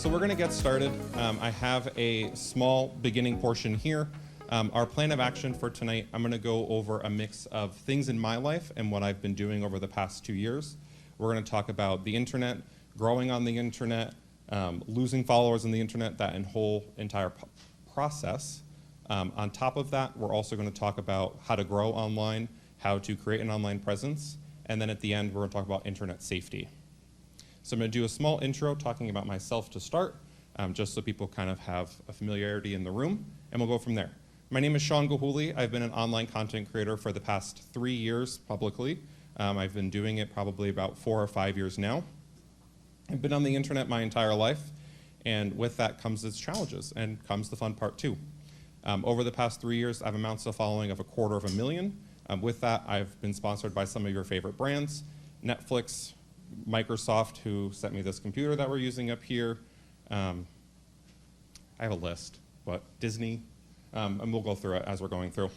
So we're going to get started. I have a small beginning portion here. Our plan of action for tonight, I'm going to go over a mix of things in my life and what I've been doing over the past 2 years. We're going to talk about the internet, growing on the internet, losing followers on the internet, that whole entire process. On top of that, we're also going to talk about how to grow online, how to create an online presence, and then at the end, we're going to talk about internet safety. So I'm going to do a small intro talking about myself to start, just so people kind of have a familiarity in the room, and we'll go from there. My name is Shawn Gilhuly. I've been an online content creator for the past 3 years publicly. I've been doing it probably about 4 or 5 years now. I've been on the internet my entire life, and with that comes its challenges, and comes the fun part too. Over the past 3 years, I've amassed a following of 250,000. With that, I've been sponsored by some of your favorite brands, Netflix, Microsoft, who sent me this computer that we're using up here. I have a list, but Disney, and we'll go through it as we're going through.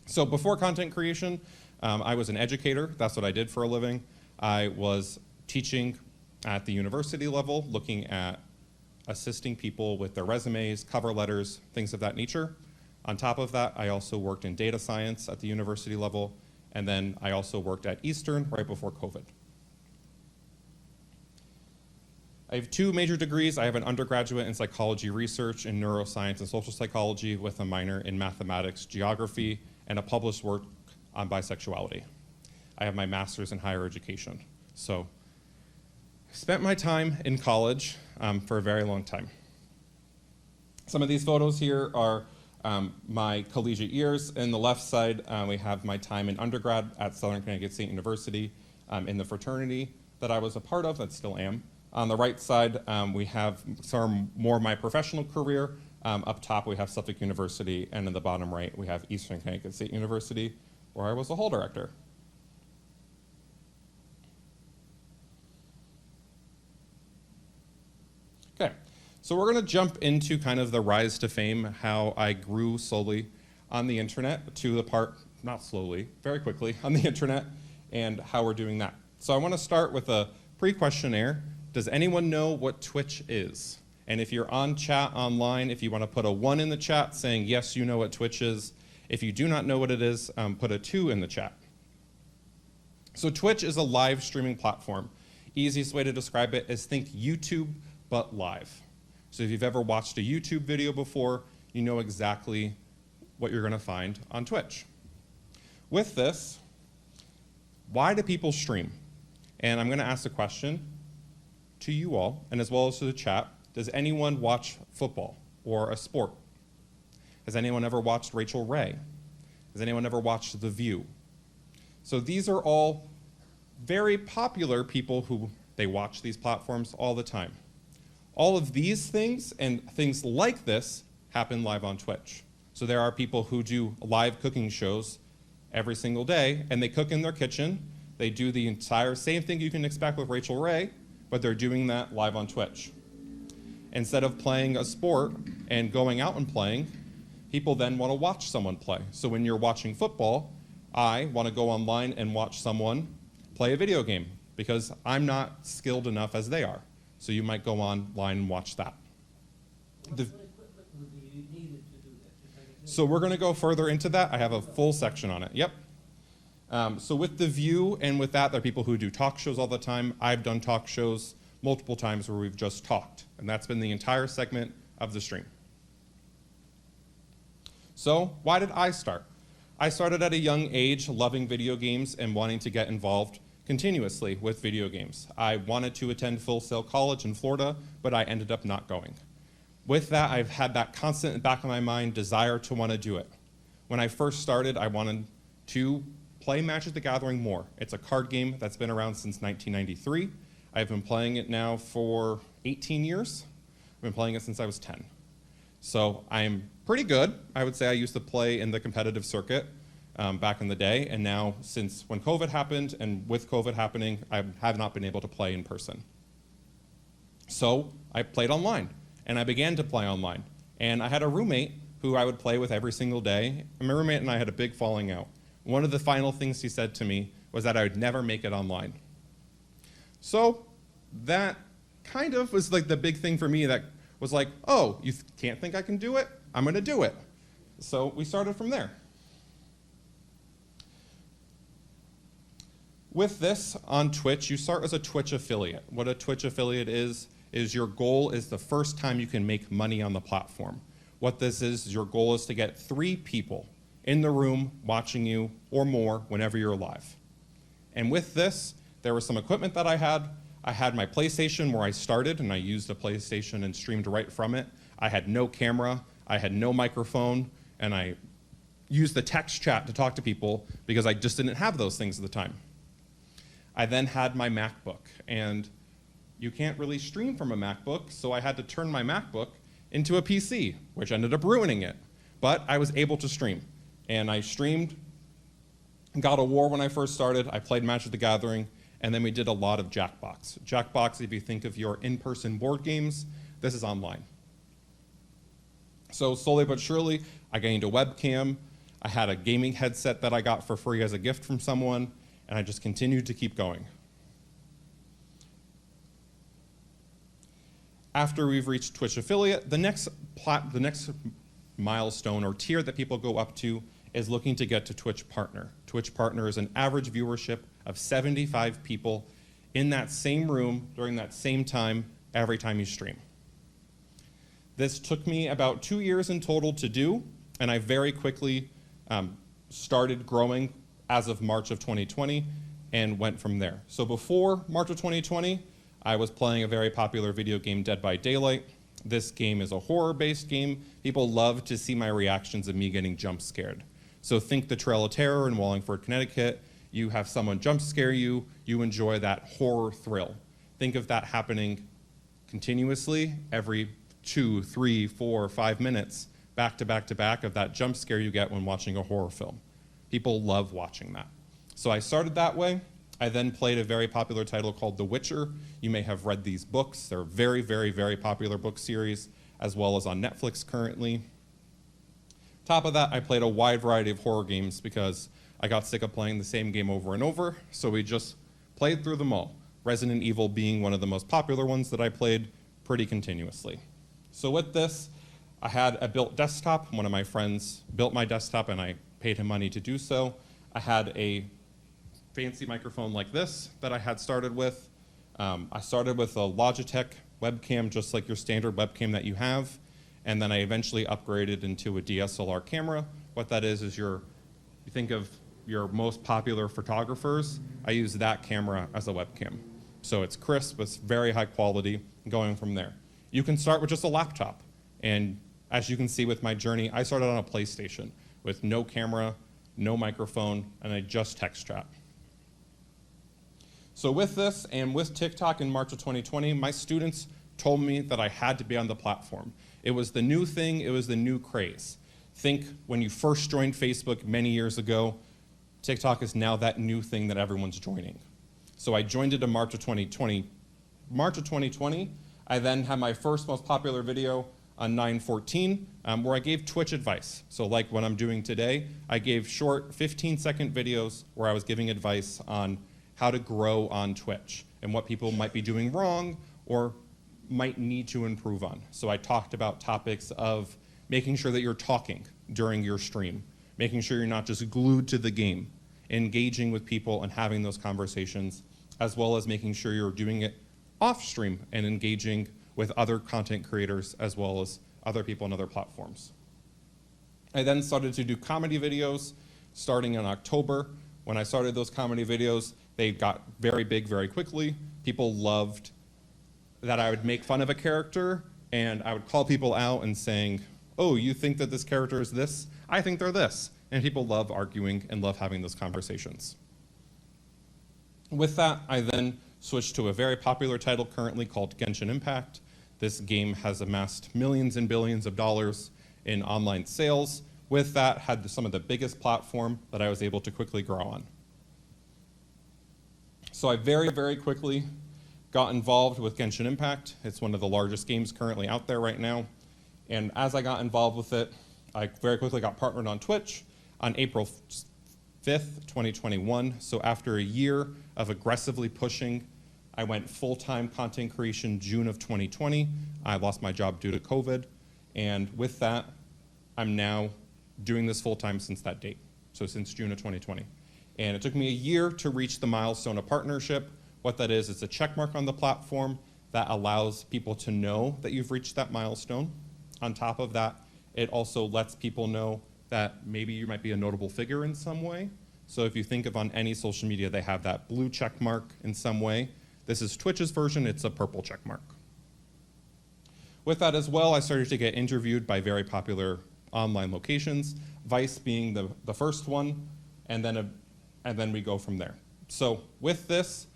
So before content creation, I was an educator. That's what I did for a living. I was teaching at the university level, looking at assisting people with their resumes, cover letters, things of that nature. On top of that, I also worked in data science at the university level, and then I also worked at Eastern right before COVID. I have 2 major degrees. I have an undergraduate in psychology research in neuroscience and social psychology with a minor in mathematics, geography, and a published work on bisexuality. I have my master's in higher education. So I spent my time in college for a very long time. Some of these photos here are my collegiate years. In the left side, we have my time in undergrad at Southern Connecticut State University in the fraternity that I was a part of, and still am. On the right side, we have some more of my professional career. Up top, we have Suffolk University, and in the bottom right, we have Eastern Connecticut State University, where I was the hall director. Okay, so we're going to jump into kind of the rise to fame, how I grew slowly on the internet to the part, not slowly, very quickly on the internet, and how we're doing that. So I want to start with a pre-questionnaire. Does anyone know what Twitch is? And if you're on chat online, if you want to put a 1 in the chat saying, yes, you know what Twitch is. If you do not know what it is, put a 2 in the chat. So Twitch is a live streaming platform. Easiest way to describe it is think YouTube, but live. So if you've ever watched a YouTube video before, you know exactly what you're going to find on Twitch. With this, why do people stream? And I'm going to ask a question to you all, and as well as to the chat. Does anyone watch football or a sport? Has anyone ever watched Rachel Ray? Has anyone ever watched The View? So these are all very popular people who they watch these platforms all the time. All of these things and things like this happen live on Twitch. So there are people who do live cooking shows every single day, and they cook in their kitchen. They do the entire same thing you can expect with Rachel Ray, but they're doing that live on Twitch. Instead of playing a sport and going out and playing, people then want to watch someone play. So when you're watching football, I want to go online and watch someone play a video game because I'm not skilled enough as they are. So you might go online and watch that. What equipment would be needed to do that? So we're going to go further into that. I have a full section on it. Yep. So with The View and with that, there are people who do talk shows all the time. I've done talk shows multiple times where we've just talked, and that's been the entire segment of the stream. So why did I start? I started at a young age loving video games and wanting to get involved continuously with video games. I wanted to attend Full Sail College in Florida, but I ended up not going. With that, I've had that constant back of my mind desire to want to do it. When I first started, I wanted to play Magic the Gathering more. It's a card game that's been around since 1993. I've been playing it now for 18 years. I've been playing it since I was 10. So I'm pretty good. I would say I used to play in the competitive circuit back in the day, and now since when COVID happened and with COVID happening, I have not been able to play in person. So I played online, and I began to play online. And I had a roommate who I would play with every single day, and my roommate and I had a big falling out. One of the final things he said to me was that I would never make it online. So that kind of was like the big thing for me that was like, oh, you can't think I can do it? I'm going to do it. So we started from there. With this on Twitch, you start as a Twitch affiliate. What a Twitch affiliate is your goal is the first time you can make money on the platform. What this is your goal is to get 3 people in the room watching you or more whenever you're live. And with this, there was some equipment that I had. I had my PlayStation where I started, and I used a PlayStation and streamed right from it. I had no camera, I had no microphone, and I used the text chat to talk to people because I just didn't have those things at the time. I then had my MacBook, and you can't really stream from a MacBook, so I had to turn my MacBook into a PC, which ended up ruining it. But I was able to stream, and I streamed God of War when I first started. I played Magic the Gathering, and then we did a lot of Jackbox. Jackbox, if you think of your in-person board games, this is online. So slowly but surely, I gained a webcam. I had a gaming headset that I got for free as a gift from someone, and I just continued to keep going. After we've reached Twitch affiliate, the next milestone or tier that people go up to is looking to get to Twitch partner. Twitch partner is an average viewership of 75 people in that same room during that same time every time you stream. This took me about 2 years in total to do, and I very quickly started growing as of March of 2020 and went from there. So before March of 2020, I was playing a very popular video game, Dead by Daylight. This game is a horror-based game. People love to see my reactions of me getting jump scared. So think the Trail of Terror in Wallingford, Connecticut. You have someone jump scare you, you enjoy that horror thrill. Think of that happening continuously every 2, 3, 4, 5 minutes, back to back to back of that jump scare you get when watching a horror film. People love watching that. So I started that way. I then played a very popular title called The Witcher. You may have read these books. They're very, very, very popular book series, as well as on Netflix currently. Top of that, I played a wide variety of horror games because I got sick of playing the same game over and over, so we just played through them all. Resident Evil being one of the most popular ones that I played pretty continuously. So with this, I had a built desktop. One of my friends built my desktop and I paid him money to do so. I had a fancy microphone like this that I had started with. I started with a Logitech webcam, just like your standard webcam that you have, and then I eventually upgraded into a DSLR camera. What that is you think of your most popular photographers, I use that camera as a webcam. So it's crisp, it's very high quality, going from there. You can start with just a laptop, and as you can see with my journey, I started on a PlayStation with no camera, no microphone, and I just text chat. So with this and with TikTok in March of 2020, my students told me that I had to be on the platform. It was the new thing, it was the new craze. Think when you first joined Facebook many years ago, TikTok is now that new thing that everyone's joining. So I joined it in March of 2020. I then had my first most popular video on 9/14, where I gave Twitch advice. So like what I'm doing today, I gave short 15-second videos where I was giving advice on how to grow on Twitch and what people might be doing wrong or might need to improve on. So I talked about topics of making sure that you're talking during your stream, making sure you're not just glued to the game, engaging with people and having those conversations, as well as making sure you're doing it off stream and engaging with other content creators as well as other people on other platforms. I then started to do comedy videos starting in October. When I started those comedy videos, they got very big very quickly. People loved that I would make fun of a character and I would call people out and saying, oh, you think that this character is this? I think they're this. And people love arguing and love having those conversations. With that, I then switched to a very popular title currently called Genshin Impact. This game has amassed millions and billions of dollars in online sales. With that, had some of the biggest platform that I was able to quickly grow on. So I very, very quickly got involved with Genshin Impact. It's one of the largest games currently out there right now. And as I got involved with it, I very quickly got partnered on Twitch on April 5th, 2021. So after a year of aggressively pushing I went full-time content creation June of 2020. I lost my job due to COVID. And with that, I'm now doing this full-time since that date, so since June of 2020. And it took me a year to reach the milestone of partnership. What that is, it's a check mark on the platform that allows people to know that you've reached that milestone. On top of that, it also lets people know that maybe you might be a notable figure in some way. So if you think of on any social media, they have that blue check mark in some way. This is Twitch's version, it's a purple check mark. With that as well, I started to get interviewed by very popular online locations, Vice being the first one, and then we go from there. So with this,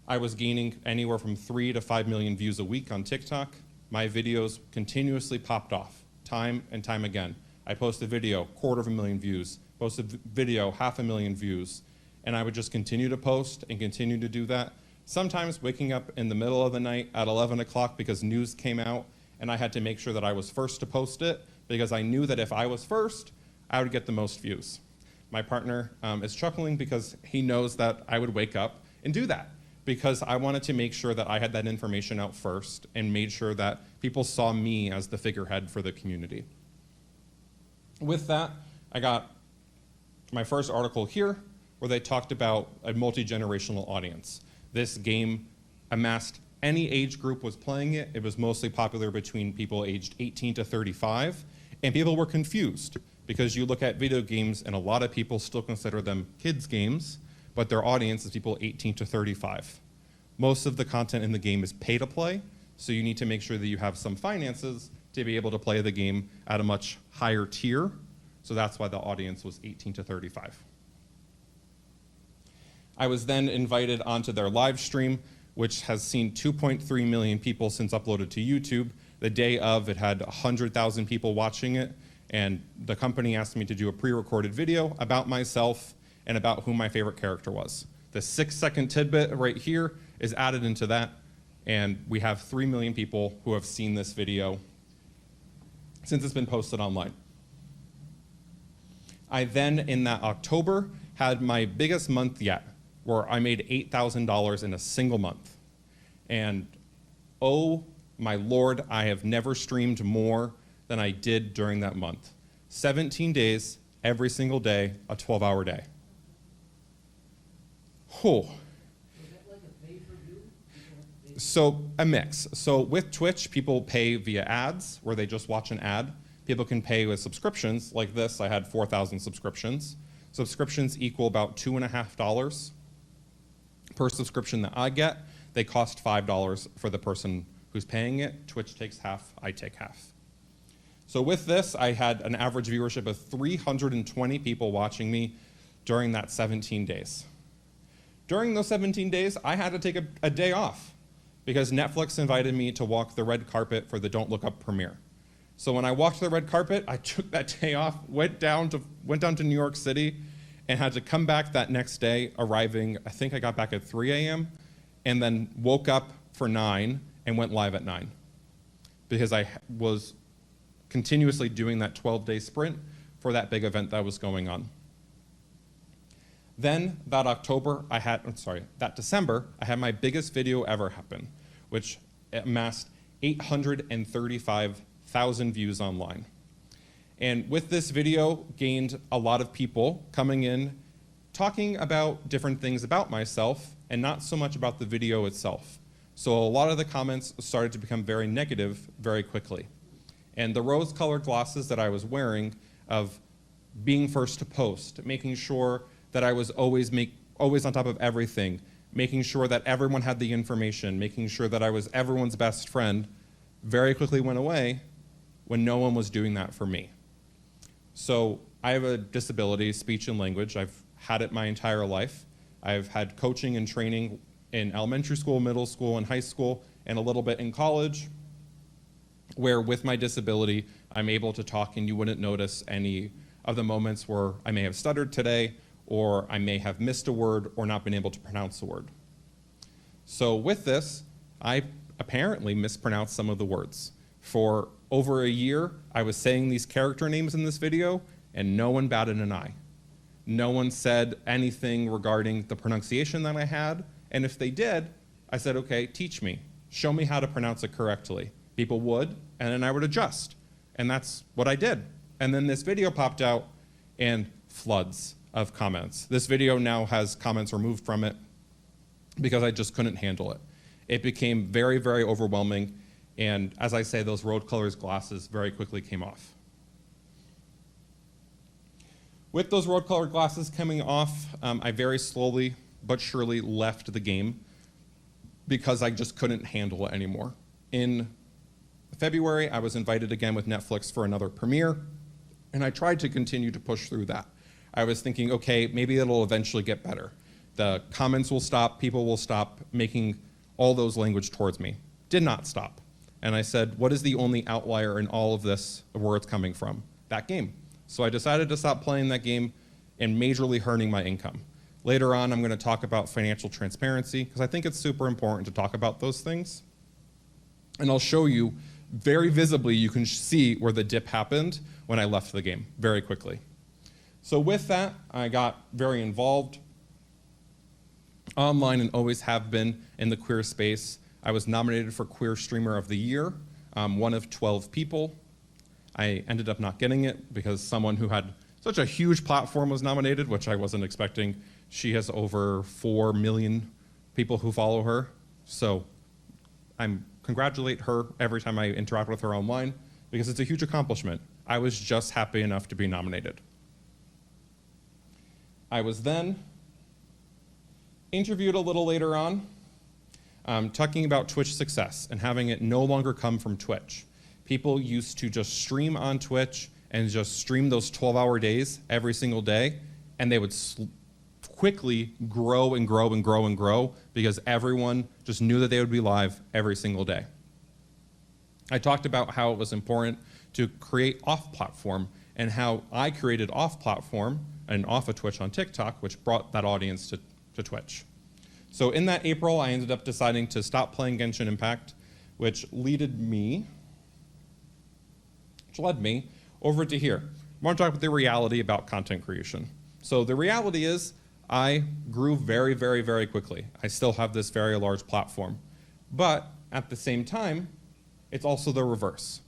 I was gaining anywhere from 3 to 5 million views a week on TikTok. My videos continuously popped off, time and time again. I post a video, 250,000 views, post a video, 500,000 views, and I would just continue to post and continue to do that. Sometimes waking up in the middle of the night at 11 o'clock because news came out, and I had to make sure that I was first to post it because I knew that if I was first, I would get the most views. My partner is chuckling because he knows that I would wake up and do that because I wanted to make sure that I had that information out first and made sure that people saw me as the figurehead for the community. With that, I got my first article here where they talked about a multi-generational audience. This game amassed any age group was playing it. It was mostly popular between people aged 18 to 35, and people were confused because you look at video games and a lot of people still consider them kids games, but their audience is people 18 to 35. Most of the content in the game is pay to play, so you need to make sure that you have some finances to be able to play the game at a much higher tier. So that's why the audience was 18 to 35. I was then invited onto their live stream, which has seen 2.3 million people since uploaded to YouTube. The day of, it had 100,000 people watching it, and the company asked me to do a pre-recorded video about myself and about who my favorite character was. The 6-second tidbit right here is added into that, and we have 3 million people who have seen this video since it's been posted online. I then, in that October, had my biggest month yet, where I made $8,000 in a single month. And oh my Lord, I have never streamed more than I did during that month. 17 days, every single day, a 12-hour day. Whew. Is that like a pay-per-view? So a mix. So with Twitch, people pay via ads, where they just watch an ad. People can pay with subscriptions, like this. I had 4,000 subscriptions. Subscriptions equal about $2.50 per subscription that I get. They cost $5 for the person who's paying it. Twitch takes half, I take half. So with this, I had an average viewership of 320 people watching me during that 17 days. During those 17 days, I had to take a day off because Netflix invited me to walk the red carpet for the Don't Look Up premiere. So when I walked the red carpet, I took that day off, went down to New York City, and had to come back that next day, arriving, I think I got back at 3 a.m., and then woke up for 9 and went live at 9 because I was continuously doing that 12-day sprint for that big event that was going on. Then that December, I had my biggest video ever happen, which amassed 835,000 views online. And with this video, gained a lot of people coming in, talking about different things about myself, and not so much about the video itself. So a lot of the comments started to become very negative very quickly. And the rose-colored glasses that I was wearing of being first to post, making sure that I was always on top of everything, making sure that everyone had the information, making sure that I was everyone's best friend, very quickly went away when no one was doing that for me. So I have a disability, speech and language. I've had it my entire life. I've had coaching and training in elementary school, middle school, and high school, and a little bit in college, where with my disability, I'm able to talk and you wouldn't notice any of the moments where I may have stuttered today, or I may have missed a word or not been able to pronounce a word. So with this, I apparently mispronounced some of the words. For over a year, I was saying these character names in this video, and no one batted an eye. No one said anything regarding the pronunciation that I had, and if they did, I said, okay, teach me. Show me how to pronounce it correctly. People would, and then I would adjust. And that's what I did. And then this video popped out, and floods of comments. This video now has comments removed from it because I just couldn't handle it. It became very, very overwhelming, and as I say, those rose colors glasses very quickly came off. With those rose colored glasses coming off, I very slowly but surely left the game because I just couldn't handle it anymore. In February, I was invited again with Netflix for another premiere, and I tried to continue to push through that. I was thinking, okay, maybe it'll eventually get better. The comments will stop, people will stop making all those language towards me. Did not stop. And I said, what is the only outlier in all of this of where it's coming from? That game. So I decided to stop playing that game and majorly hurting my income. Later on, I'm going to talk about financial transparency because I think it's super important to talk about those things. And I'll show you very visibly, you can see where the dip happened when I left the game very quickly. So with that, I got very involved online and always have been in the queer space. I was nominated for Queer Streamer of the Year, one of 12 people. I ended up not getting it because someone who had such a huge platform was nominated, which I wasn't expecting. She has over 4 million people who follow her. So I congratulate her every time I interact with her online because it's a huge accomplishment. I was just happy enough to be nominated. I was then interviewed a little later on, talking about Twitch success and having it no longer come from Twitch. People used to just stream on Twitch and just stream those 12-hour days every single day, and they would quickly grow and grow and grow and grow because everyone just knew that they would be live every single day. I talked about how it was important to create off-platform and how I created off-platform and off of Twitch on TikTok, which brought that audience to Twitch. So in that April, I ended up deciding to stop playing Genshin Impact, which led me over to here. I want to talk about the reality about content creation. So the reality is I grew very, very, very quickly. I still have this very large platform. But at the same time, it's also the reverse.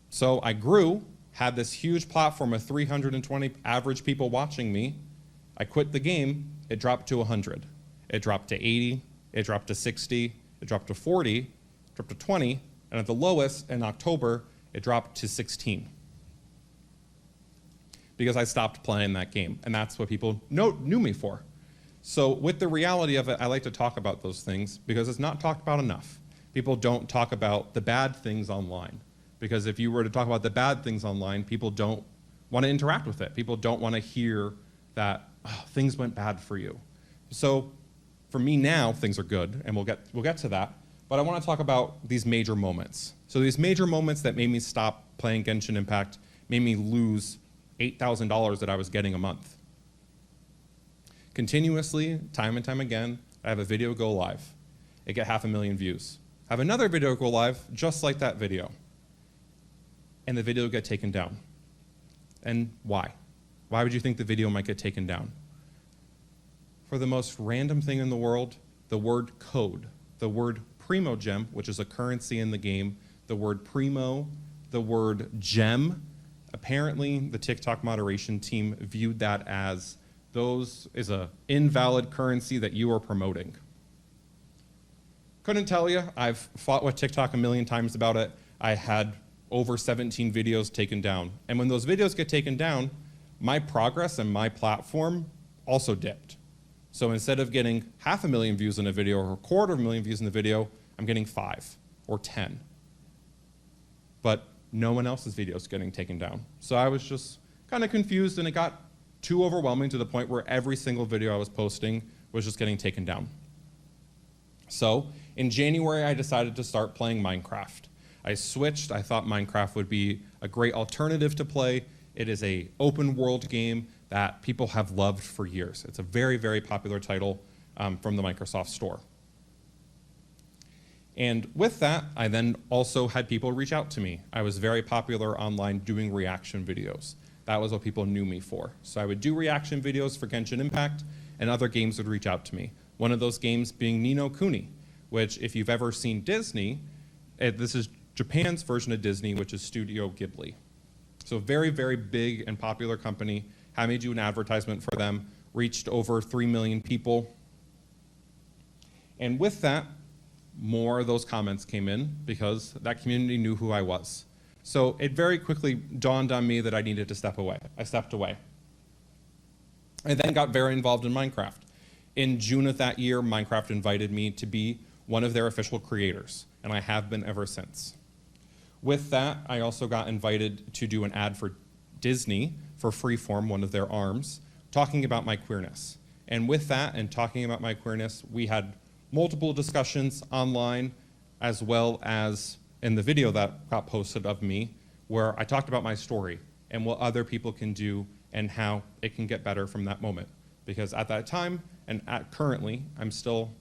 So I grew, had this huge platform of 320 average people watching me. I quit the game, it dropped to 100. It dropped to 80, it dropped to 60, it dropped to 40, it dropped to 20, and at the lowest in October, it dropped to 16. Because I stopped playing that game, and that's what people knew me for. So with the reality of it, I like to talk about those things because it's not talked about enough. People don't talk about the bad things online. Because if you were to talk about the bad things online, people don't want to interact with it. People don't want to hear that things went bad for you. So for me now, things are good, and we'll get to that. But I want to talk about these major moments. So these major moments that made me stop playing Genshin Impact, made me lose $8,000 that I was getting a month. Continuously, time and time again, I have a video go live. It get 500,000 views. I have another video go live just like that video. And the video get taken down. And why? Why would you think the video might get taken down? For the most random thing in the world, the word code, the word primogem, which is a currency in the game, the word primo, the word gem, apparently the TikTok moderation team viewed that as those is an invalid currency that you are promoting. Couldn't tell you. I've fought with TikTok a million times about it. I had over 17 videos taken down. And when those videos get taken down, my progress and my platform also dipped. So instead of getting 500,000 views in a video or 250,000 views in the video, I'm getting 5 or 10. But no one else's video is getting taken down. So I was just kind of confused, and it got too overwhelming to the point where every single video I was posting was just getting taken down. So in January, I decided to start playing Minecraft. I switched. I thought Minecraft would be a great alternative to play. It is an open world game that people have loved for years. It's a very, very popular title from the Microsoft Store. And with that, I then also had people reach out to me. I was very popular online doing reaction videos. That was what people knew me for. So I would do reaction videos for Genshin Impact, and other games would reach out to me. One of those games being Ni no Kuni, which if you've ever seen Disney, this is Japan's version of Disney, which is Studio Ghibli. So very, very big and popular company. Had me do an advertisement for them, reached over 3 million people. And with that, more of those comments came in because that community knew who I was. So it very quickly dawned on me that I needed to step away. I stepped away. I then got very involved in Minecraft. In June of that year, Minecraft invited me to be one of their official creators, and I have been ever since. With that, I also got invited to do an ad for Disney for Freeform, one of their arms, talking about my queerness. And with that and talking about my queerness, we had multiple discussions online, as well as in the video that got posted of me, where I talked about my story and what other people can do and how it can get better from that moment. Because at that time, and currently, I'm still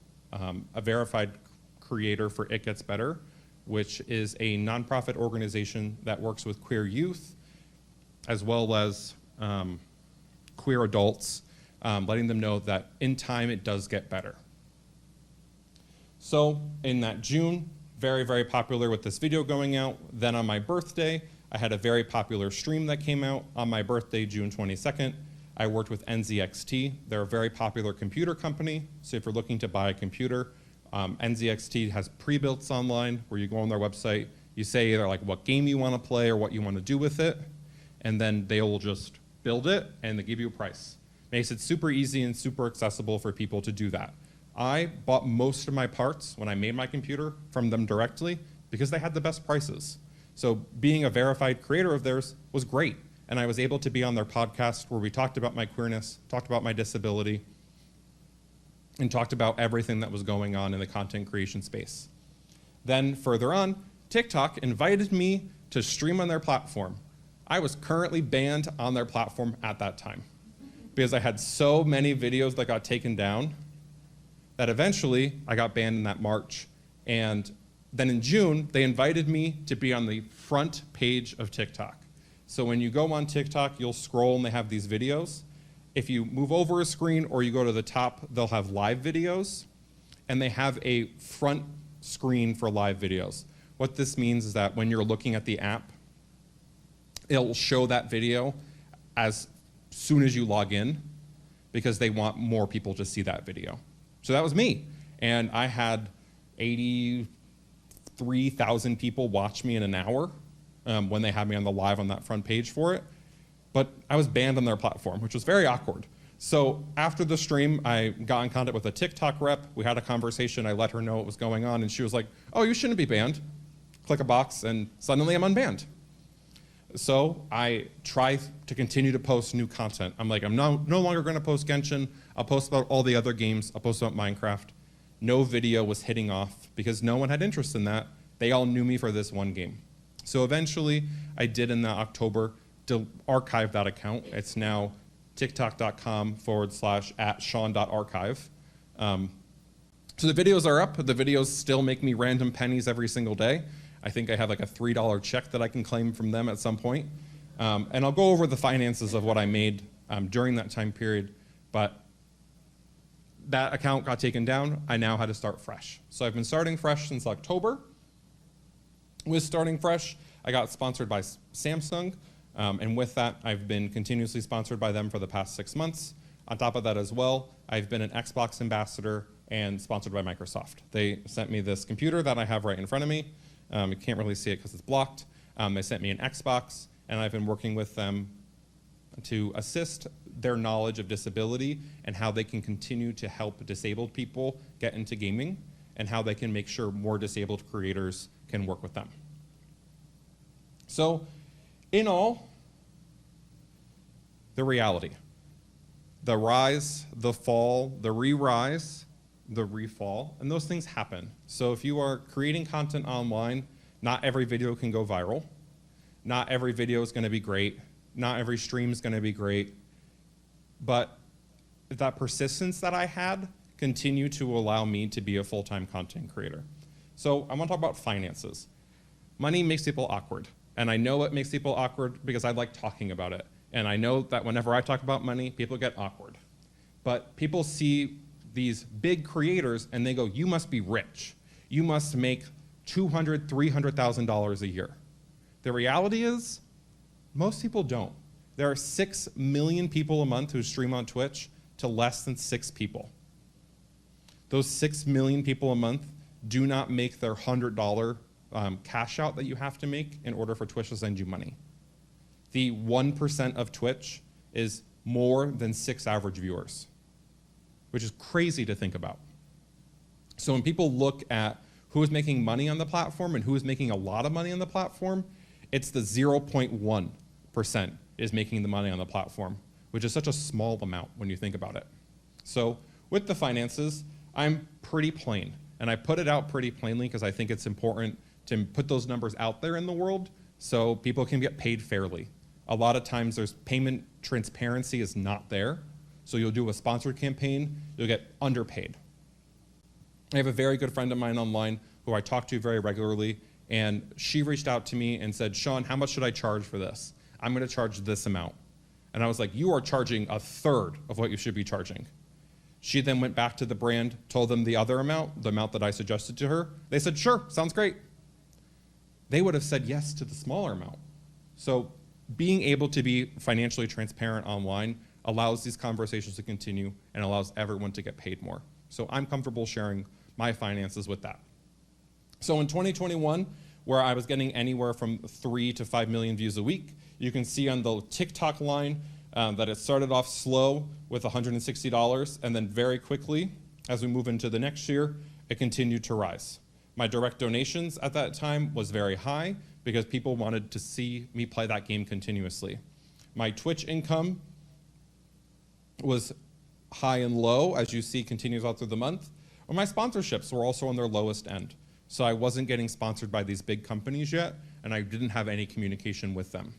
a verified creator for It Gets Better, which is a nonprofit organization that works with queer youth, as well as queer adults, letting them know that in time it does get better. So in that June, very, very popular with this video going out. Then on my birthday, I had a very popular stream that came out on my birthday, June 22nd. I worked with NZXT. They're a very popular computer company. So if you're looking to buy a computer, NZXT has pre-builts online where you go on their website, you say either like what game you want to play or what you want to do with it, and then they will just build it and they give you a price. Makes it super easy and super accessible for people to do that. I bought most of my parts when I made my computer from them directly because they had the best prices. So being a verified creator of theirs was great. And I was able to be on their podcast where we talked about my queerness, talked about my disability, and talked about everything that was going on in the content creation space. Then further on, TikTok invited me to stream on their platform. I was currently banned on their platform at that time because I had so many videos that got taken down that eventually I got banned in that March. And then in June, they invited me to be on the front page of TikTok. So when you go on TikTok, you'll scroll and they have these videos. If you move over a screen or you go to the top, they'll have live videos, and they have a front screen for live videos. What this means is that when you're looking at the app, it'll show that video as soon as you log in because they want more people to see that video. So that was me. And I had 83,000 people watch me in an hour when they had me on the live on that front page for it. But I was banned on their platform, which was very awkward. So after the stream, I got in contact with a TikTok rep. We had a conversation. I let her know what was going on. And she was like, oh, you shouldn't be banned. Click a box, and suddenly I'm unbanned. So I try to continue to post new content. I'm like, I'm no longer going to post Genshin. I'll post about all the other games. I'll post about Minecraft. No video was hitting off because no one had interest in that. They all knew me for this one game. So eventually, I did in the October to archive that account. It's now tiktok.com/@Shawn.archive. So the videos are up. The videos still make me random pennies every single day. I think I have like a $3 check that I can claim from them at some point. And I'll go over the finances of what I made during that time period. But that account got taken down. I now had to start fresh. So I've been starting fresh since October. With starting fresh, I got sponsored by Samsung. And with that, I've been continuously sponsored by them for the past 6 months. On top of that as well, I've been an Xbox ambassador and sponsored by Microsoft. They sent me this computer that I have right in front of me. You can't really see it because it's blocked. They sent me an Xbox, and I've been working with them to assist their knowledge of disability and how they can continue to help disabled people get into gaming and how they can make sure more disabled creators can work with them. So, in all, the reality. The rise, the fall, the re-rise, the re-fall, and those things happen. So if you are creating content online, not every video can go viral. Not every video is going to be great. Not every stream is going to be great. But that persistence that I had continued to allow me to be a full-time content creator. So I want to talk about finances. Money makes people awkward. And I know it makes people awkward because I like talking about it. And I know that whenever I talk about money, people get awkward. But people see these big creators and they go, you must be rich. you must make $200,000, $300,000 a year. The reality is, most people don't. There are 6 million people a month who stream on Twitch to less than 6 people. Those 6 million people a month do not make their $100 cash out that you have to make in order for Twitch to send you money. The 1% of Twitch is more than 6 average viewers, which is crazy to think about. So when people look at who is making money on the platform and who is making a lot of money on the platform, it's the 0.1% is making the money on the platform, which is such a small amount when you think about it. So with the finances, I'm pretty plain. And I put it out pretty plainly because I think it's important to put those numbers out there in the world so people can get paid fairly. A lot of times there's payment transparency is not there. So you'll do a sponsored campaign, you'll get underpaid. I have a very good friend of mine online who I talk to very regularly, and she reached out to me and said, Shawn, how much should I charge for this? I'm gonna charge this amount. And I was like, you are charging a third of what you should be charging. She then went back to the brand, told them the other amount, the amount that I suggested to her. They said, sure, sounds great. They would have said yes to the smaller amount. So being able to be financially transparent online allows these conversations to continue and allows everyone to get paid more. So I'm comfortable sharing my finances with that. So in 2021, where I was getting anywhere from 3 to 5 million views a week, you can see on the TikTok line that it started off slow with $160, and then very quickly, as we move into the next year, it continued to rise. My direct donations at that time was very high because people wanted to see me play that game continuously. My Twitch income was high and low, as you see continues out through the month. Or my sponsorships were also on their lowest end. So I wasn't getting sponsored by these big companies yet, and I didn't have any communication with them.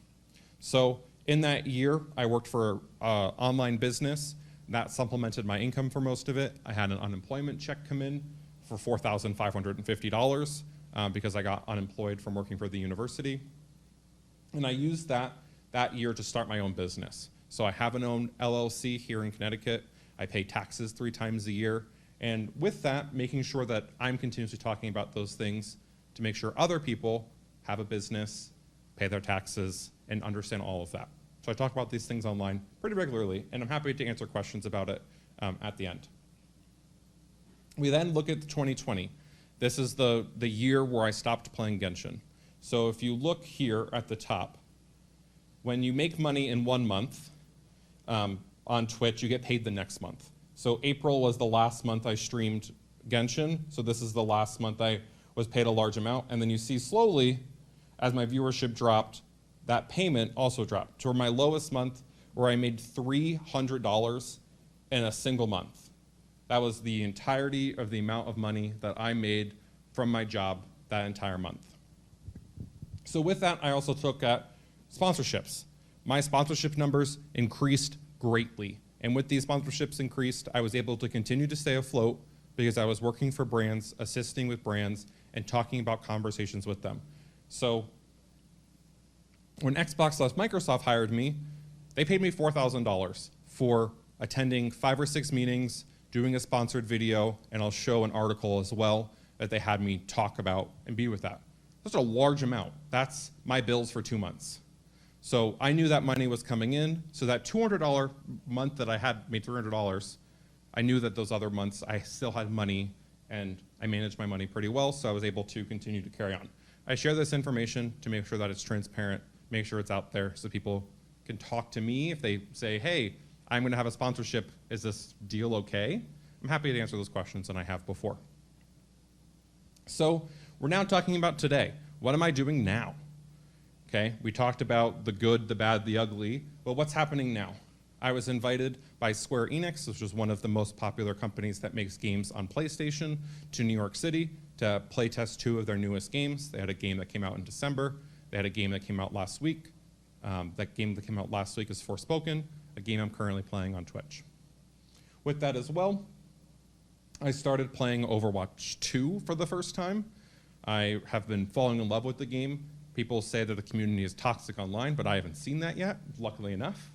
So in that year, I worked for an online business. That supplemented my income for most of it. I had an unemployment check come in for $4,550 because I got unemployed from working for the university. And I used that year to start my own business. So I have an own LLC here in Connecticut. I pay taxes 3 times a year. And with that, making sure that I'm continuously talking about those things to make sure other people have a business, pay their taxes, and understand all of that. So I talk about these things online pretty regularly, and I'm happy to answer questions about it at the end. We then look at 2020. This is the year where I stopped playing Genshin. So if you look here at the top, when you make money in 1 month on Twitch, you get paid the next month. So April was the last month I streamed Genshin, so this is the last month I was paid a large amount, and then you see slowly, as my viewership dropped, that payment also dropped to my lowest month where I made $300 in a single month. That was the entirety of the amount of money that I made from my job that entire month. So with that, I also took at sponsorships. My sponsorship numbers increased greatly. And with these sponsorships increased, I was able to continue to stay afloat because I was working for brands, assisting with brands, and talking about conversations with them. So when Xbox/Microsoft hired me, they paid me $4,000 for attending 5 or 6 meetings, doing a sponsored video, and I'll show an article as well that they had me talk about and be with that. That's a large amount. That's my bills for 2 months. So I knew that money was coming in, so that $200 month that I had made $300, I knew that those other months I still had money, and I managed my money pretty well, so I was able to continue to carry on. I share this information to make sure that it's transparent, make sure it's out there so people can talk to me if they say, hey, I'm gonna have a sponsorship, is this deal okay? I'm happy to answer those questions, and I have before. So we're now talking about today. What am I doing now? Okay, we talked about the good, the bad, the ugly, but what's happening now? I was invited by Square Enix, which is one of the most popular companies that makes games on PlayStation, to New York City to play test 2 of their newest games. They had a game that came out in December. They had a game that came out last week. That game that came out last week is Forspoken, a game I'm currently playing on Twitch. With that as well, I started playing Overwatch 2 for the first time. I have been falling in love with the game. People say that the community is toxic online, but I haven't seen that yet, luckily enough.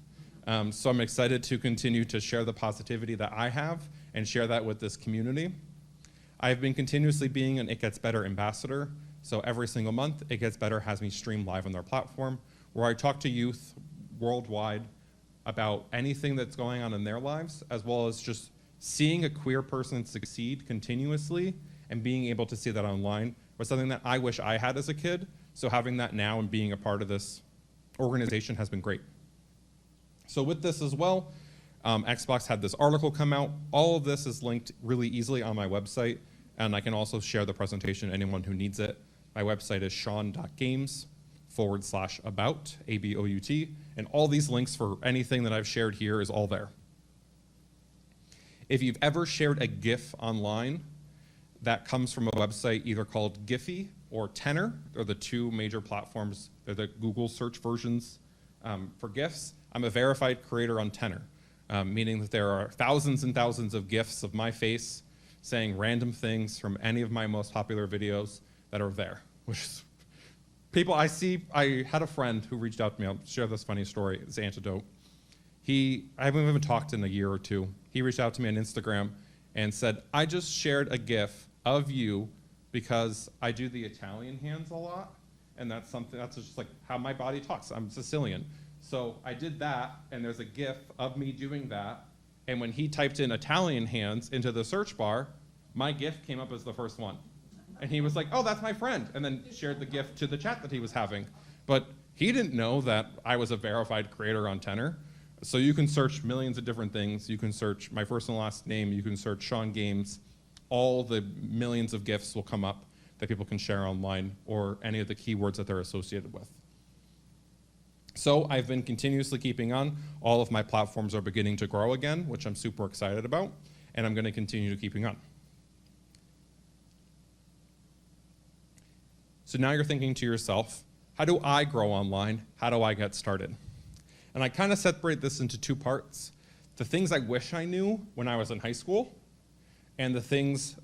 So I'm excited to continue to share the positivity that I have and share that with this community. I've been continuously being an It Gets Better ambassador. So every single month, It Gets Better has me stream live on their platform, where I talk to youth worldwide about anything that's going on in their lives, as well as just seeing a queer person succeed continuously and being able to see that online was something that I wish I had as a kid. So having that now and being a part of this organization has been great. So with this as well, Xbox had this article come out. All of this is linked really easily on my website, and I can also share the presentation to anyone who needs it. My website is shawn.games/about, ABOUT, and all these links for anything that I've shared here is all there. If you've ever shared a GIF online, that comes from a website either called Giphy or Tenor. They're the two major platforms. They're the Google search versions for GIFs. I'm a verified creator on Tenor, meaning that there are thousands and thousands of GIFs of my face saying random things from any of my most popular videos that are there. Which is, people I see, I had a friend who reached out to me. I'll share this funny story, this anecdote. I haven't even talked in a year or two. He reached out to me on Instagram and said, I just shared a GIF of you because I do the Italian hands a lot, and that's just like how my body talks. I'm Sicilian. So I did that, and there's a GIF of me doing that, and when he typed in Italian hands into the search bar, my GIF came up as the first one. And he was like, oh, that's my friend, and then shared the GIF to the chat that he was having. But he didn't know that I was a verified creator on Tenor. So you can search millions of different things. You can search my first and last name. You can search Shawn Games. All the millions of GIFs will come up that people can share online, or any of the keywords that they're associated with. So I've been continuously keeping on. All of my platforms are beginning to grow again, which I'm super excited about, and I'm going to continue keeping on. So now you're thinking to yourself, how do I grow online? How do I get started? And I kind of separate this into two parts. The things I wish I knew when I was in high school, and the things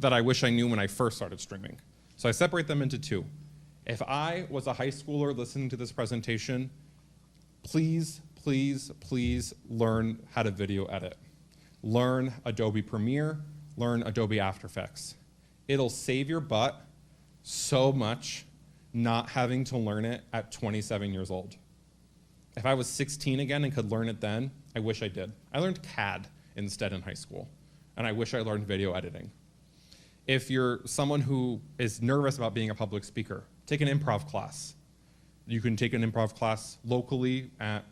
that I wish I knew when I first started streaming. So I separate them into two. If I was a high schooler listening to this presentation, please, please, please learn how to video edit. Learn Adobe Premiere, learn Adobe After Effects. It'll save your butt so much not having to learn it at 27 years old. If I was 16 again and could learn it then, I wish I did. I learned CAD instead in high school, and I wish I learned video editing. If you're someone who is nervous about being a public speaker, take an improv class. You can take an improv class locally at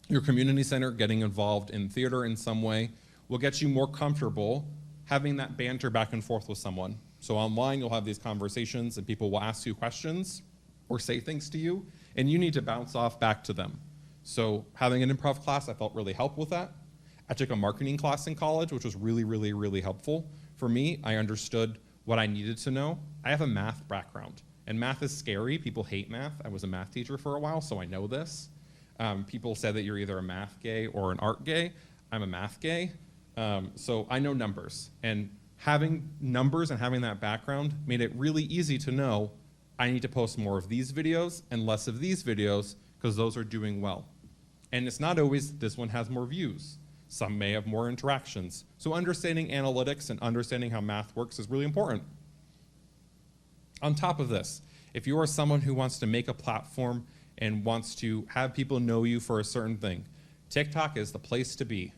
your community center. Getting involved in theater in some way will get you more comfortable having that banter back and forth with someone. So online, you'll have these conversations and people will ask you questions or say things to you, and you need to bounce off back to them. So having an improv class, I felt really helped with that. I took a marketing class in college, which was really, really, really helpful. For me, I understood what I needed to know. I have a math background, and math is scary. People hate math. I was a math teacher for a while, so I know this. People say that you're either a math gay or an art gay. I'm a math gay, so I know numbers. And having numbers and having that background made it really easy to know I need to post more of these videos and less of these videos because those are doing well. And it's not always this one has more views. Some may have more interactions. So understanding analytics and understanding how math works is really important. On top of this, if you are someone who wants to make a platform and wants to have people know you for a certain thing, TikTok is the place to be.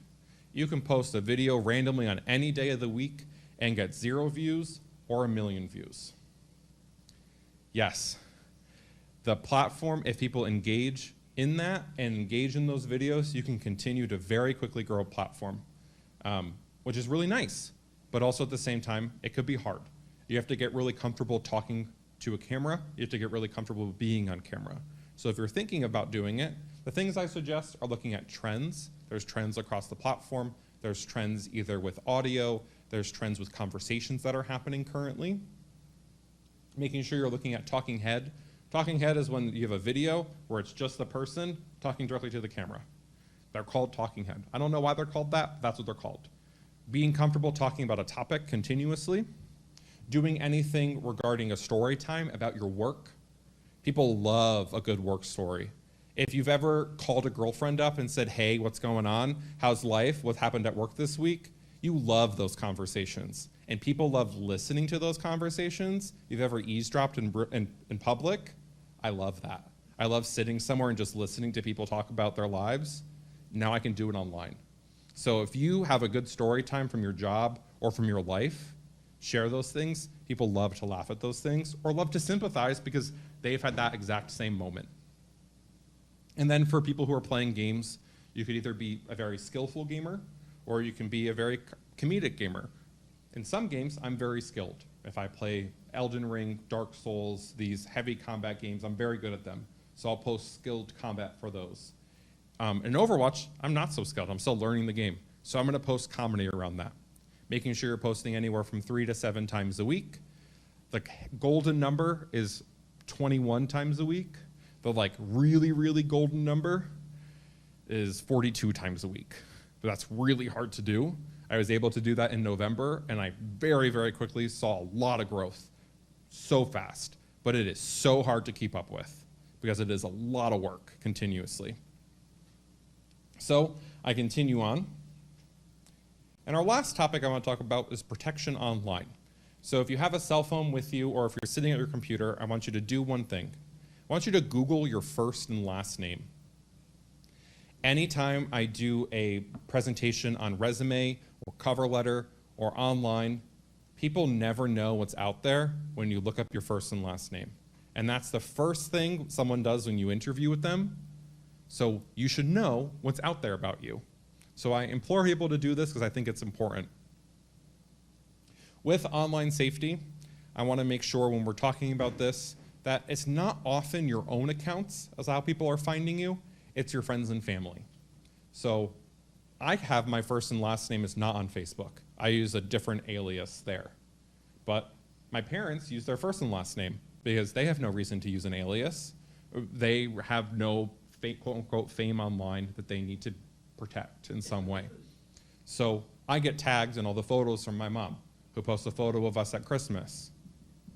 You can post a video randomly on any day of the week and get 0 views or 1 million views. Yes, the platform, if people engage in that and engage in those videos, you can continue to very quickly grow a platform, which is really nice. But also at the same time, it could be hard. You have to get really comfortable talking to a camera. You have to get really comfortable being on camera. So if you're thinking about doing it, the things I suggest are looking at trends. There's trends across the platform. There's trends either with audio. There's trends with conversations that are happening currently. Making sure you're looking at talking head. Talking head is when you have a video where it's just the person talking directly to the camera. They're called talking head. I don't know why they're called that, but that's what they're called. Being comfortable talking about a topic continuously. Doing anything regarding a story time about your work. People love a good work story. If you've ever called a girlfriend up and said, hey, what's going on? How's life? What happened at work this week? You love those conversations. and people love listening to those conversations. If you've ever eavesdropped in public, I love that. I love sitting somewhere and just listening to people talk about their lives. Now I can do it online. So if you have a good story time from your job or from your life, share those things. People love to laugh at those things or love to sympathize because they've had that exact same moment. And then for people who are playing games, you could either be a very skillful gamer or you can be a very comedic gamer. In some games, I'm very skilled. If I play Elden Ring, Dark Souls, these heavy combat games, I'm very good at them. So I'll post skilled combat for those. In Overwatch, I'm not so skilled. I'm still learning the game. So I'm going to post comedy around that, making sure you're posting anywhere from 3 to 7 times a week. The golden number is 21 times a week. The really, really golden number is 42 times a week. But that's really hard to do. I was able to do that in November, and I very, very quickly saw a lot of growth so fast. But it is so hard to keep up with because it is a lot of work continuously. So I continue on. And our last topic I want to talk about is protection online. So if you have a cell phone with you or if you're sitting at your computer, I want you to do one thing. I want you to Google your first and last name. Anytime I do a presentation on resume or cover letter or online, people never know what's out there when you look up your first and last name. And that's the first thing someone does when you interview with them. So you should know what's out there about you. So I implore people to do this because I think it's important. With online safety, I want to make sure when we're talking about this that it's not often your own accounts as how people are finding you, it's your friends and family. So I have my first and last name is not on Facebook. I use a different alias there. But my parents use their first and last name because they have no reason to use an alias. They have no quote-unquote fame online that they need to protect in some way. So I get tagged in all the photos from my mom, who posts a photo of us at Christmas.